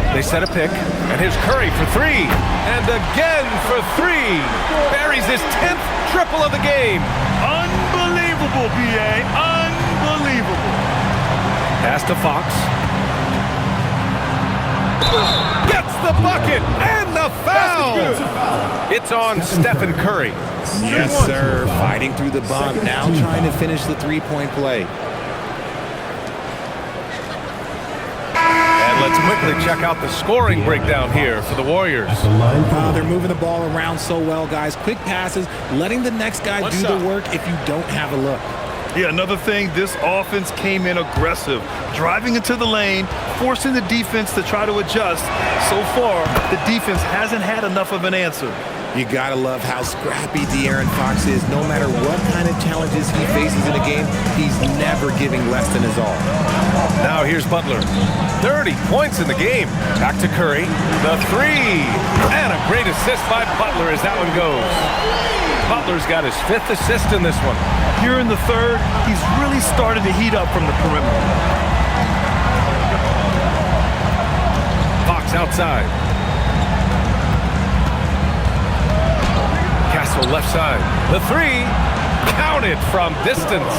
Speaker 1: They set a pick, and here's Curry for 3, and again for 3. Buries his 10th triple of the game.
Speaker 3: Unbelievable, B.A. Unbelievable.
Speaker 1: Pass to Fox. Gets the bucket and the foul. It's on Stephen Curry.
Speaker 2: Yes, sir. Fighting through the bump, now trying to finish the three-point play.
Speaker 1: Let's quickly check out the scoring breakdown here for the Warriors.
Speaker 2: They're moving the ball around so well, guys. Quick passes, letting the next guy do the work if you don't have a look.
Speaker 3: Yeah, another thing, this offense came in aggressive, driving into the lane, forcing the defense to try to adjust. So far, the defense hasn't had enough of an answer.
Speaker 2: You gotta love how scrappy De'Aaron Fox is. No matter what kind of challenges he faces in a game, he's never giving less than his all.
Speaker 1: Now here's Butler. 30 points in the game. Back to Curry. The 3. And a great assist by Butler as that one goes. Butler's got his 5th assist in this one.
Speaker 3: Here in the 3rd, he's really started to heat up from the perimeter.
Speaker 1: Fox outside. Castle left side. The 3. Counted from distance.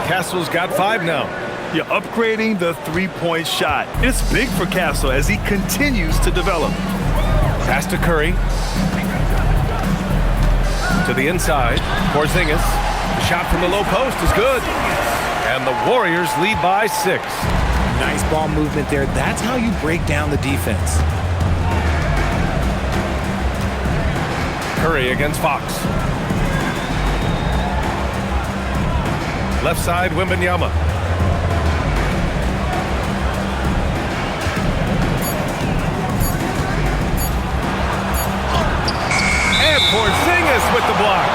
Speaker 1: Castle's got 5 now.
Speaker 3: You're upgrading the three-point shot. It's big for Castle as he continues to develop.
Speaker 1: Pass to Curry. To the inside. Porzingis. The shot from the low post is good. And the Warriors lead by 6.
Speaker 2: Nice ball movement there. That's how you break down the defense.
Speaker 1: Curry against Fox. Left side, Wembanyama. And Porzingis with the block.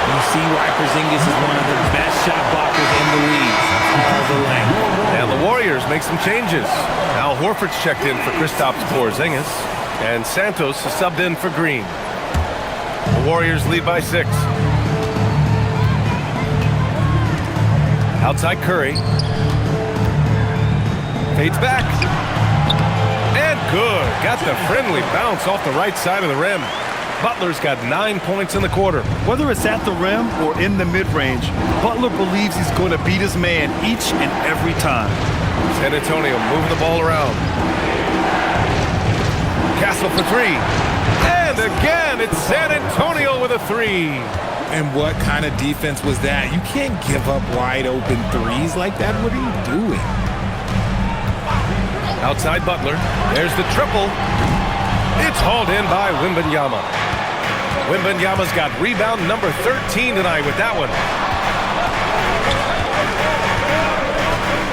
Speaker 2: You see why Porzingis is one of the best shot blockers in the league. All the length.
Speaker 1: And the Warriors make some changes. Al Horford's checked in for Kristaps Porzingis. And Santos is subbed in for Green. The Warriors lead by 6. Outside Curry. Fades back. And good. Got the friendly bounce off the right side of the rim. Butler's got 9 points in the quarter.
Speaker 3: Whether it's at the rim or in the mid-range, Butler believes he's going to beat his man each and every time.
Speaker 1: San Antonio moving the ball around. Castle for three. And again, it's San Antonio with a three.
Speaker 2: And what kind of defense was that? You can't give up wide open threes like that. What are you doing?
Speaker 1: Outside Butler. There's the triple. It's hauled in by Wembanyama. Wembanyama's got rebound number 13 tonight with that one.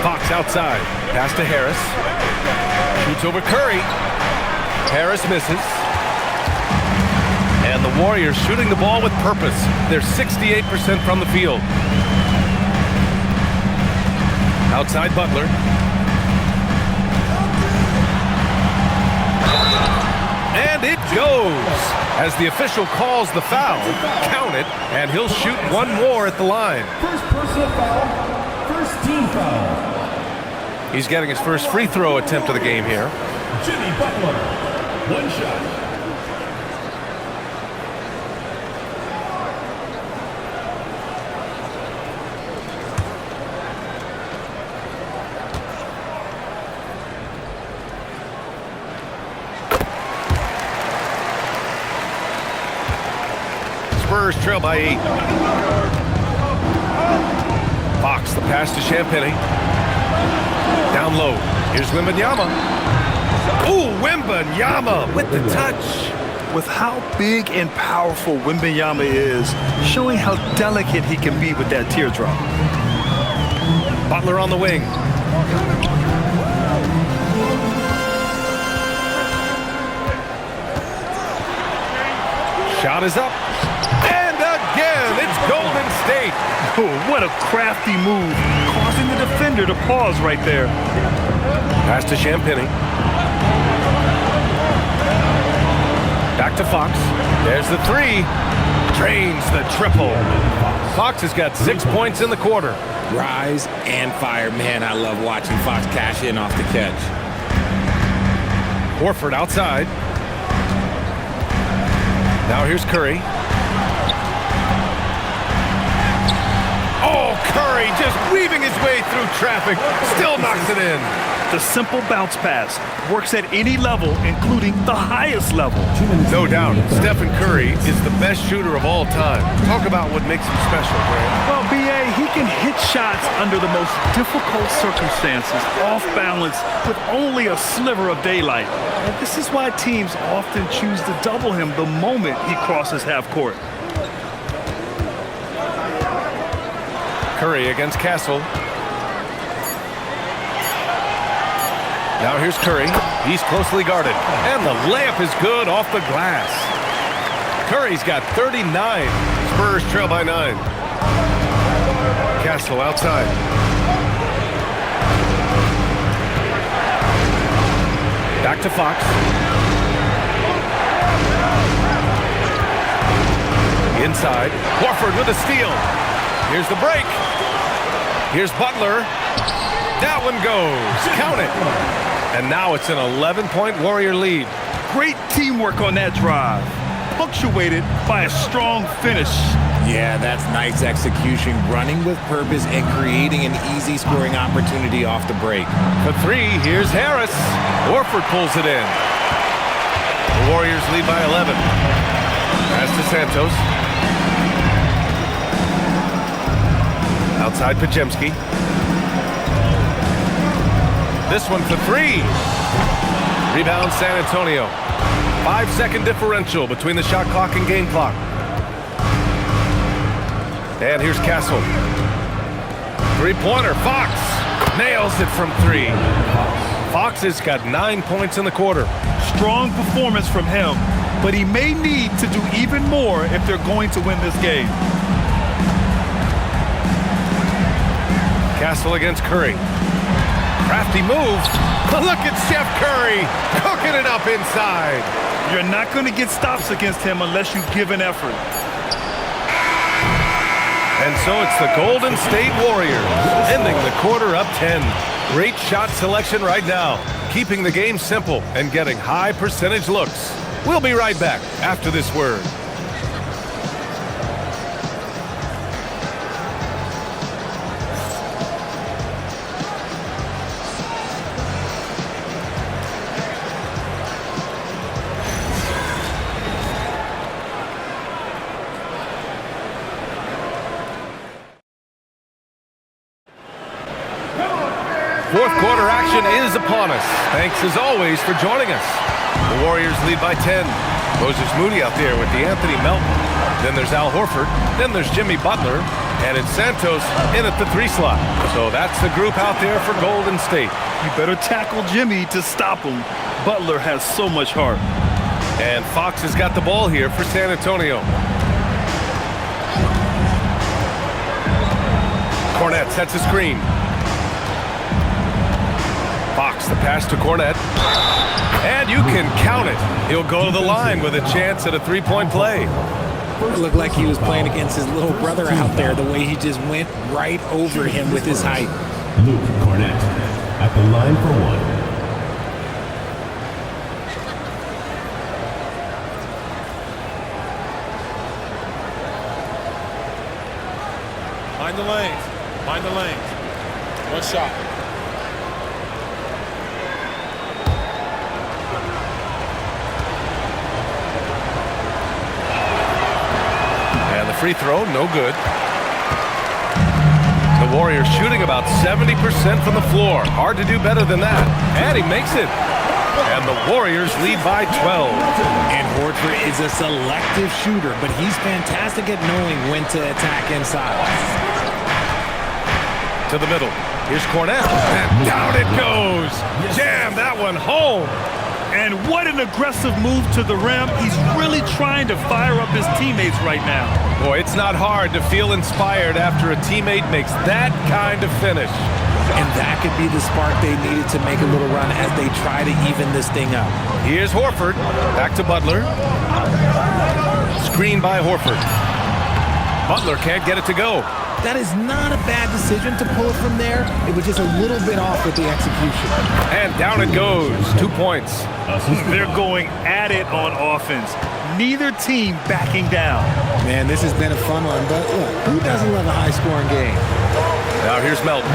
Speaker 1: Fox outside. Pass to Harris. Shoots over Curry. Harris misses. And the Warriors shooting the ball with purpose. They're 68% from the field. Outside Butler. And it goes as the official calls the foul. Count it, and he'll shoot one more at the line.
Speaker 5: First personal foul, first team foul.
Speaker 1: He's getting his first free throw attempt of the game here.
Speaker 5: Jimmy Butler, one shot.
Speaker 1: Spurs trail by 8. Fox, the pass to Champagnie. Down low. Here's Wembanyama. Ooh, Wembanyama with the touch.
Speaker 3: With how big and powerful Wembanyama is, showing how delicate he can be with that teardrop.
Speaker 1: Butler on the wing. Shot is up. And again, it's Golden State.
Speaker 3: Oh, what a crafty move, causing the defender to pause right there.
Speaker 1: Pass to Champagnie. Back to Fox. There's the three. Drains the triple. Fox has got 6 points in the quarter.
Speaker 2: Rise and fire. Man, I love watching Fox cash in off the catch.
Speaker 1: Horford outside. Now here's Curry. Oh, Curry just weaving his way through traffic. Still knocks it in.
Speaker 3: The simple bounce pass works at any level, including the highest level.
Speaker 1: No doubt, Stephen Curry is the best shooter of all time. Talk about what makes him special, Grant.
Speaker 3: Well, B.A., he can hit shots under the most difficult circumstances, off balance, with only a sliver of daylight. And this is why teams often choose to double him the moment he crosses half court.
Speaker 1: Curry against Castle. Now here's Curry. He's closely guarded. And the layup is good off the glass. Curry's got 39. Spurs trail by 9. Castle outside. Back to Fox. Inside. Horford with a steal. Here's the break. Here's Butler. That one goes. Count it. And now it's an 11-point Warrior lead.
Speaker 3: Great teamwork on that drive, punctuated by a strong finish.
Speaker 2: Yeah, that's nice execution, running with purpose and creating an easy scoring opportunity off the break.
Speaker 1: For three, here's Harris. Horford pulls it in. The Warriors lead by 11. Pass to Santos. Outside Podziemski. This one for three. Rebound San Antonio. 5-second differential between the shot clock and game clock. And here's Castle. Three-pointer. Fox nails it from three. Fox has got 9 points in the quarter.
Speaker 3: Strong performance from him, but he may need to do even more if they're going to win this game.
Speaker 1: Castle against Curry. Crafty move. Look at Steph Curry cooking it up inside.
Speaker 3: You're not going to get stops against him unless you give an effort.
Speaker 1: And so it's the Golden State Warriors ending the quarter up 10. Great shot selection right now, keeping the game simple and getting high percentage looks. We'll be right back after this word. Fourth quarter action is upon us. Thanks as always for joining us. The Warriors lead by 10. Moses Moody out there with DeAnthony Melton. Then there's Al Horford. Then there's Jimmy Butler. And it's Santos in at the 3 slot. So that's the group out there for Golden State.
Speaker 3: You better tackle Jimmy to stop him. Butler has so much heart.
Speaker 1: And Fox has got the ball here for San Antonio. Cornette sets a screen. Fox, the pass to Cornette. And you can count it. He'll go to the line with a chance at a 3-point play.
Speaker 2: It looked like he was playing against his little brother out there, the way he just went right over him with his height.
Speaker 5: Luke Cornette at the line for 1.
Speaker 7: Mind the lanes. Mind the lanes. One shot.
Speaker 1: And the free throw, no good. The Warriors shooting about 70% from the floor. Hard to do better than that. And he makes it. And the Warriors lead by 12.
Speaker 2: And Horford is a selective shooter, but he's fantastic at knowing when to attack inside.
Speaker 1: To the middle. Here's Cornette. And down it goes. Jam that one home.
Speaker 3: And what an aggressive move to the rim. He's really trying to fire up his teammates right now.
Speaker 1: Boy, it's not hard to feel inspired after a teammate makes that kind of finish.
Speaker 2: And that could be the spark they needed to make a little run as they try to even this thing up.
Speaker 1: Here's Horford. Back to Butler. Screen by Horford. Butler can't get it to go.
Speaker 2: That is not a bad decision to pull it from there. It was just a little bit off with the execution.
Speaker 1: And down it goes. 2 points.
Speaker 3: They're going at it on offense. Neither team backing down.
Speaker 2: Man, this has been a fun one, but look, who doesn't love a high-scoring game?
Speaker 1: Now here's Melton.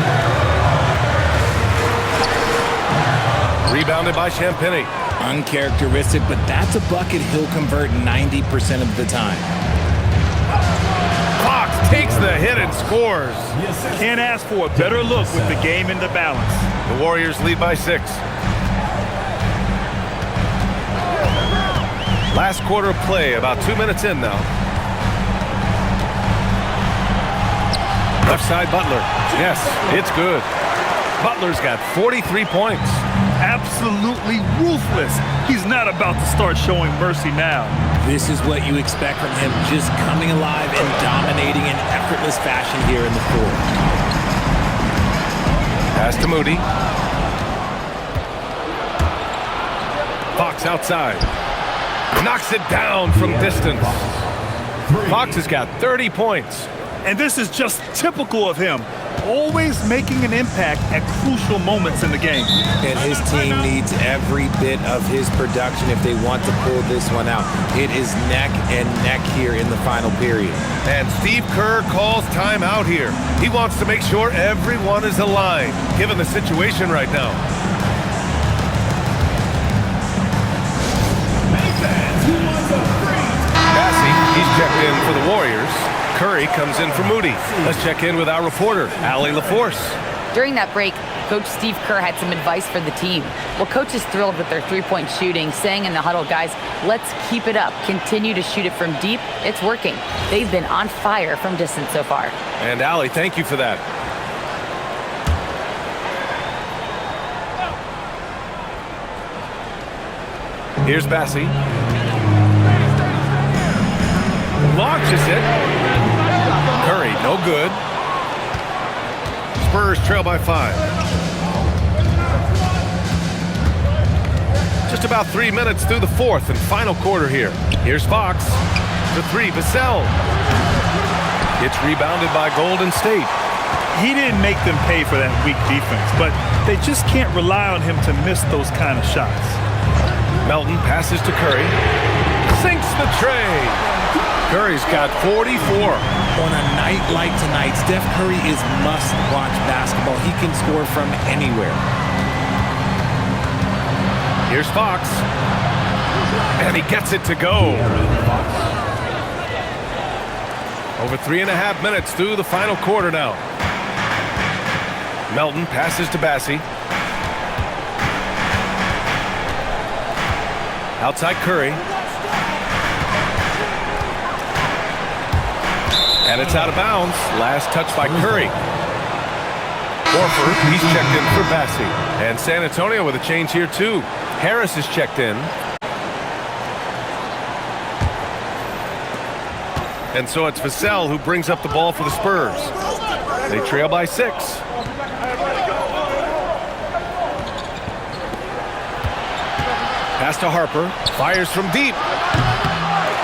Speaker 1: Rebounded by Champagny.
Speaker 2: Uncharacteristic, but that's a bucket he'll convert 90% of the time.
Speaker 1: Fox takes the hit and scores.
Speaker 3: Can't ask for a better look with the game in the balance.
Speaker 1: The Warriors lead by 6. Last quarter of play, about 2 minutes in now. Left side, Butler. Yes, it's good. Butler's got 43 points.
Speaker 3: Absolutely ruthless. He's not about to start showing mercy now.
Speaker 2: This is what you expect from him, just coming alive and dominating in effortless fashion here in the fourth.
Speaker 1: Pass to Moody. Fox outside. Knocks it down from distance. Fox has got 30 points.
Speaker 3: And this is just typical of him. Always making an impact at crucial moments in the game.
Speaker 2: And his team needs every bit of his production if they want to pull this one out. It is neck and neck here in the final period.
Speaker 1: And Steve Kerr calls timeout here. He wants to make sure everyone is aligned, given the situation right now. Bassie, he's checked in for the Warriors. Curry comes in for Moody. Let's check in with our reporter, Allie LaForce.
Speaker 4: During that break, Coach Steve Kerr had some advice for the team. Well, Coach is thrilled with their three-point shooting, saying in the huddle, guys, let's keep it up. Continue to shoot it from deep. It's working. They've been on fire from distance so far.
Speaker 1: And Allie, thank you for that. Here's Bassie. Launches it. Curry, no good. Spurs trail by 5. Just about 3 minutes through the fourth and final quarter here. Here's Fox. The 3, Vassell. It's rebounded by Golden State.
Speaker 3: He didn't make them pay for that weak defense, but they just can't rely on him to miss those kind of shots.
Speaker 1: Melton passes to Curry. Sinks the tray. Curry's got 44.
Speaker 2: On a night like tonight, Steph Curry is must-watch basketball. He can score from anywhere.
Speaker 1: Here's Fox. And he gets it to go. Over 3.5 minutes through the final quarter now. Melton passes to Bassie. Outside Curry. And it's out of bounds. Last touch by Curry. Horford, he's checked in for Bassie. And San Antonio with a change here too. Harris is checked in. And so it's Vassell who brings up the ball for the Spurs. They trail by 6. Pass to Harper. Fires from deep.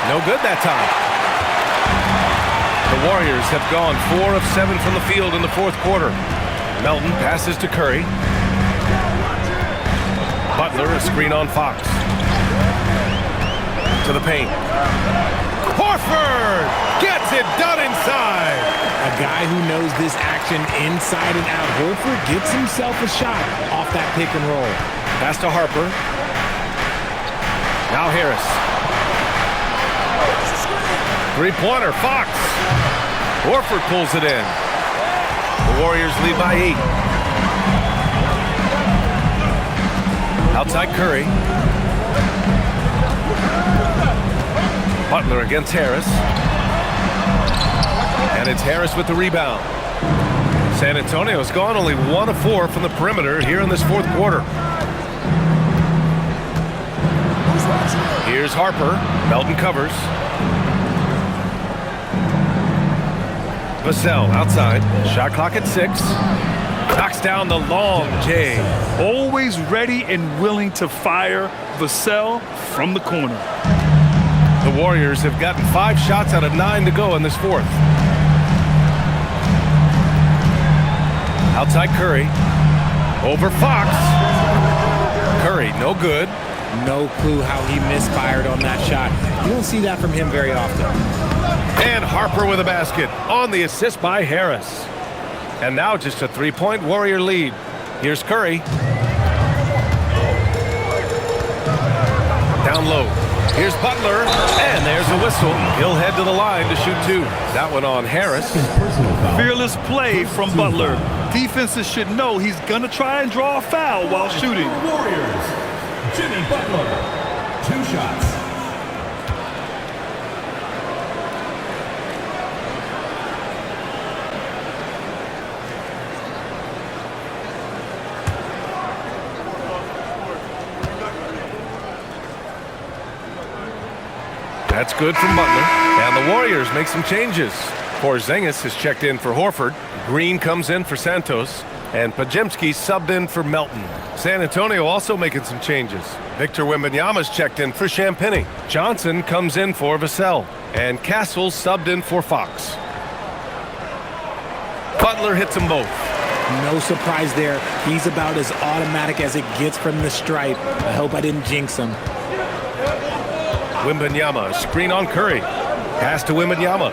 Speaker 1: No good that time. The Warriors have gone 4 of 7 from the field in the fourth quarter. Melton passes to Curry. Butler, a screen on Fox. To the paint. Horford gets it done inside.
Speaker 2: A guy who knows this action inside and out. Horford gets himself a shot off that pick and roll.
Speaker 1: Pass to Harper. Now Harris. Three-pointer, Fox. Horford pulls it in. The Warriors lead by 8. Outside Curry. Butler against Harris. And it's Harris with the rebound. San Antonio's gone only 1 of 4 from the perimeter here in this fourth quarter. Here's Harper. Melton covers. Vassell outside. Shot clock at 6. Knocks down the long J.
Speaker 3: Always ready and willing to fire. Vassell from the corner.
Speaker 1: The Warriors have gotten 5 shots out of 9 to go in this fourth. Outside Curry. Over Fox. Curry, no good.
Speaker 2: No clue how he misfired on that shot. You don't see that from him very often.
Speaker 1: And Harper with a basket on the assist by Harris. And now just a 3-point Warrior lead. Here's Curry. Down low. Here's Butler. And there's a whistle. He'll head to the line to shoot 2. That one on Harris.
Speaker 3: Fearless play from Butler. Defenses should know he's going to try and draw a foul while shooting.
Speaker 5: Warriors, Jimmy Butler, 2 shots.
Speaker 1: That's good from Butler. And the Warriors make some changes. Porzingis is checked in for Horford. Green comes in for Santos. And Pajemski subbed in for Melton. San Antonio also making some changes. Victor Wembanyama's checked in for Champagny. Johnson comes in for Vassell. And Castle subbed in for Fox. Butler hits them both.
Speaker 2: No surprise there. He's about as automatic as it gets from the stripe. I hope I didn't jinx him.
Speaker 1: Wembanyama, screen on Curry. Pass to Wembanyama.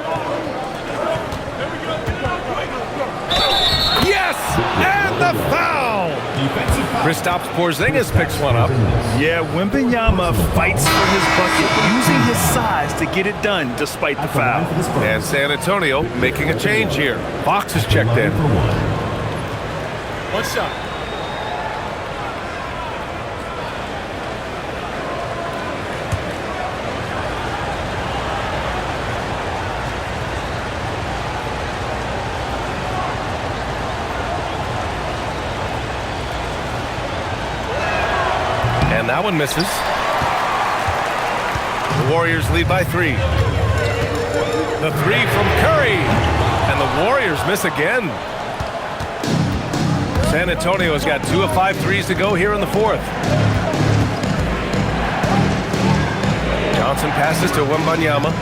Speaker 1: Yes! And the foul! Kristaps Porzingis picks one up.
Speaker 3: Yeah, Wembanyama fights for his bucket, using his size to get it done despite the foul.
Speaker 1: And San Antonio making a change here. Fox is checked in.
Speaker 7: 1 shot.
Speaker 1: And that one misses. The Warriors lead by 3. The 3 from Curry. And the Warriors miss again. San Antonio has got 2 of 5 threes to go here in the fourth. Johnson passes to Wembanyama.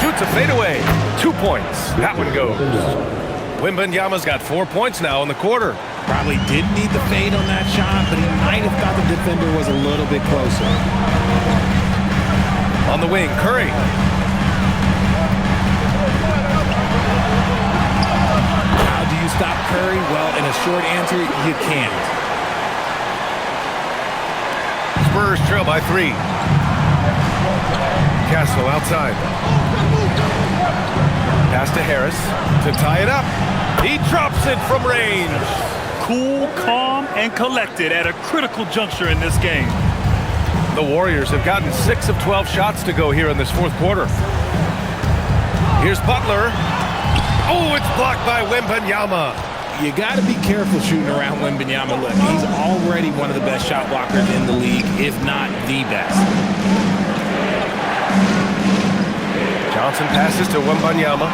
Speaker 1: Shoots a fadeaway. 2 points. That one goes. Wembanyama's got 4 points now in the quarter.
Speaker 2: Probably didn't need the fade on that shot, but he might have thought the defender was a little bit closer.
Speaker 1: On the wing, Curry.
Speaker 2: How do you stop Curry? Well, in a short answer, you can't.
Speaker 1: Spurs trail by 3. Castle outside. Pass to Harris to tie it up. He drops it from range.
Speaker 3: Cool, calm, and collected at a critical juncture in this game.
Speaker 1: The Warriors have gotten 6 of 12 shots to go here in this fourth quarter. Here's Butler. Oh, it's blocked by Wembanyama.
Speaker 2: You got to be careful shooting around Wembanyama. Look, he's already one of the best shot blockers in the league, if not the best.
Speaker 1: Johnson passes to Wembanyama.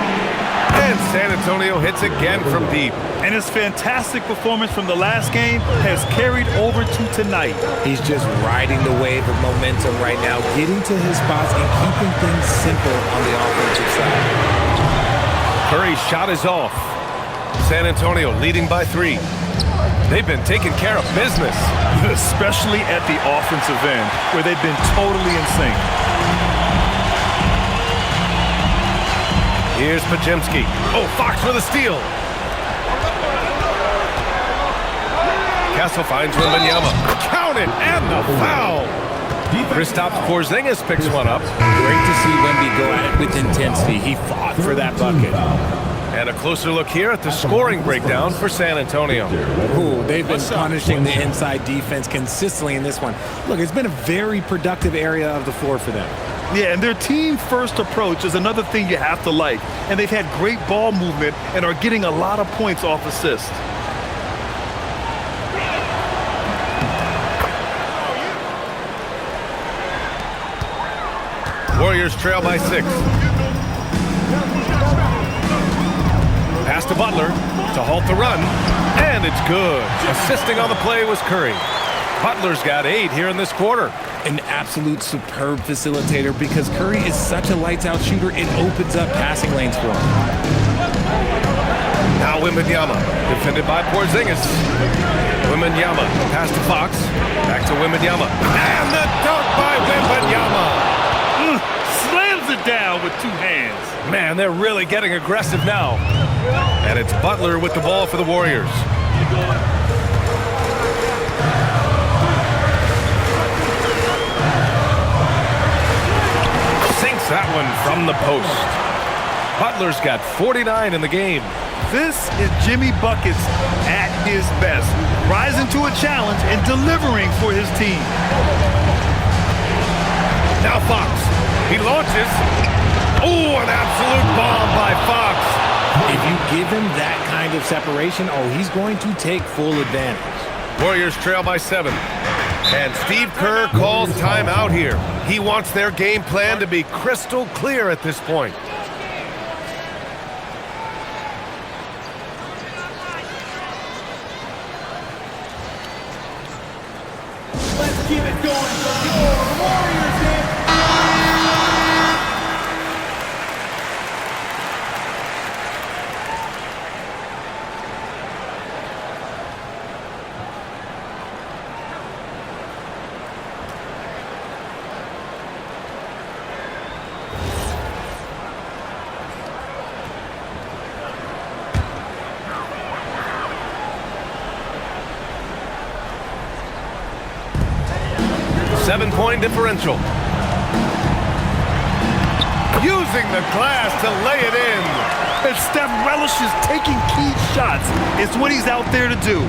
Speaker 1: And San Antonio hits again from deep.
Speaker 3: And his fantastic performance from the last game has carried over to tonight.
Speaker 2: He's just riding the wave of momentum right now, getting to his spots and keeping things simple on the offensive side.
Speaker 1: Curry's shot is off. San Antonio leading by 3. They've been taking care of business.
Speaker 3: Especially at the offensive end, where they've been totally in sync.
Speaker 1: Here's Pajemski. Oh, Fox with a steal. Castle finds Wembanyama. Count it, and the foul. Kristaps Porzingis picks one up.
Speaker 2: Great to see Wemby go at it with intensity. He fought for that bucket.
Speaker 1: And a closer look here at the scoring breakdown for San Antonio.
Speaker 2: Ooh, they've been punishing the inside defense consistently in this one. Look, it's been a very productive area of the floor for them.
Speaker 3: Yeah, and their team-first approach is another thing you have to like. And they've had great ball movement and are getting a lot of points off assists.
Speaker 1: Warriors trail by 6. Pass to Butler to halt the run. And it's good. Assisting on the play was Curry. Butler's got 8 here in this quarter.
Speaker 2: An absolute superb facilitator because Curry is such a lights-out shooter, it opens up passing lanes for him.
Speaker 1: Now Wembanyama, defended by Porzingis. Wembanyama, pass to Fox. Back to Wembanyama. And the dunk by Wembanyama.
Speaker 3: Slams it down with 2 hands.
Speaker 1: Man, they're really getting aggressive now. And it's Butler with the ball for the Warriors. Sinks that one from the post. Butler's got 49 in the game.
Speaker 3: This is Jimmy Buckets at his best, rising to a challenge and delivering for his team.
Speaker 1: Now Fox, he launches. Oh, an absolute bomb by Fox.
Speaker 2: If you give him that kind of separation, oh, he's going to take full advantage.
Speaker 1: Warriors trail by 7. And Steve Kerr calls timeout here. He wants their game plan to be crystal clear at this point.
Speaker 5: Let's keep it going. The Warriors here.
Speaker 1: Seven-point differential. Using the glass to lay it in.
Speaker 3: And Steph relishes taking key shots. It's what he's out there to do.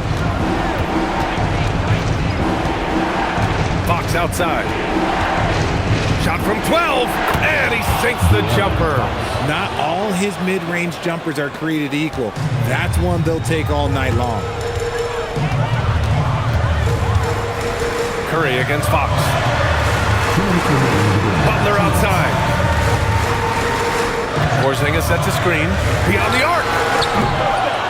Speaker 1: Fox outside. Shot from 12, and he sinks the jumper.
Speaker 2: Not all his mid-range jumpers are created equal. That's one they'll take all night long.
Speaker 1: Curry against Fox. Butler outside. Porzingis sets a screen. Beyond the arc.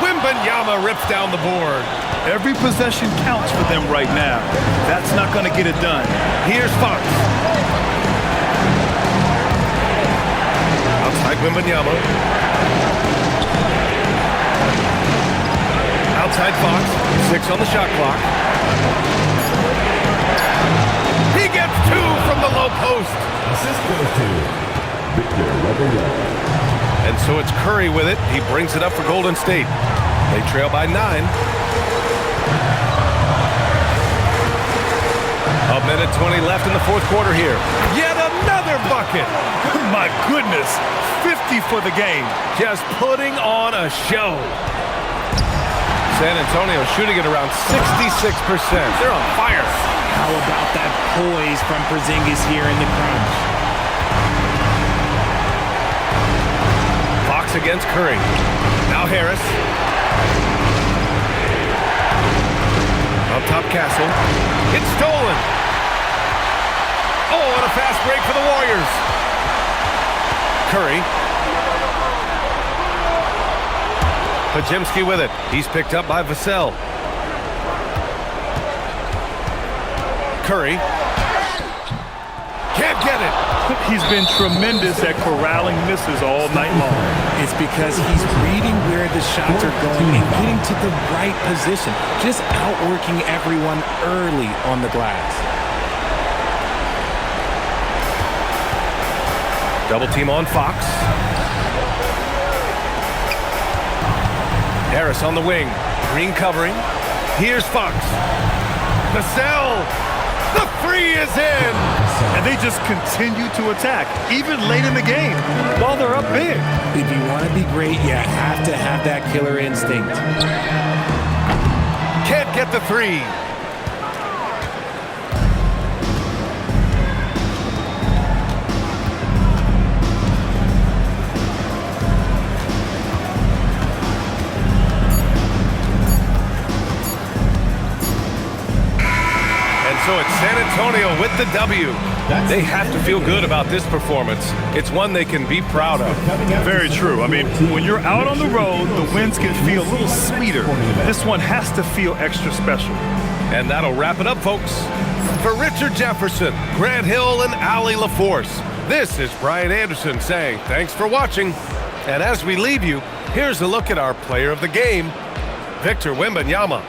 Speaker 1: Wembanyama rips down the board.
Speaker 3: Every possession counts for them right now. That's not going to get it done.
Speaker 1: Here's Fox. Outside Wembanyama. Outside Fox, 6 on the shot clock. He gets 2 from the low post.
Speaker 8: Assist goes to Victor Wembanyama.
Speaker 1: And so it's Curry with it. He brings it up for Golden State. They trail by 9. A minute 20 left in the fourth quarter here. Yet another bucket.
Speaker 3: My goodness, 50 for the game.
Speaker 1: Just putting on a show. San Antonio shooting at around 66%. They're on fire.
Speaker 2: How about that poise from Porzingis here in the crunch?
Speaker 1: Fox against Curry. Now Harris. Up top Castle. It's stolen. Oh, and a fast break for the Warriors. Curry. Podziemski with it. He's picked up by Vassell. Curry. Can't get it.
Speaker 3: He's been tremendous at corralling misses all night long.
Speaker 2: It's because he's reading where the shots are going and getting to the right position. Just outworking everyone early on the glass.
Speaker 1: Double team on Fox. Harris on the wing. Green covering. Here's Fox. Vassell. The 3 is in.
Speaker 3: And they just continue to attack, even late in the game, while they're up big.
Speaker 2: If you want to be great, you have to have that killer instinct.
Speaker 1: Can't get the 3. So it's San Antonio with the W. They have to feel good about this performance. It's one they can be proud of.
Speaker 3: Very true. I mean, when you're out on the road, the wins can feel a little sweeter. This one has to feel extra special.
Speaker 1: And that'll wrap it up, folks. For Richard Jefferson, Grant Hill, and Allie LaForce, this is Brian Anderson saying thanks for watching. And as we leave you, here's a look at our player of the game, Victor Wembanyama.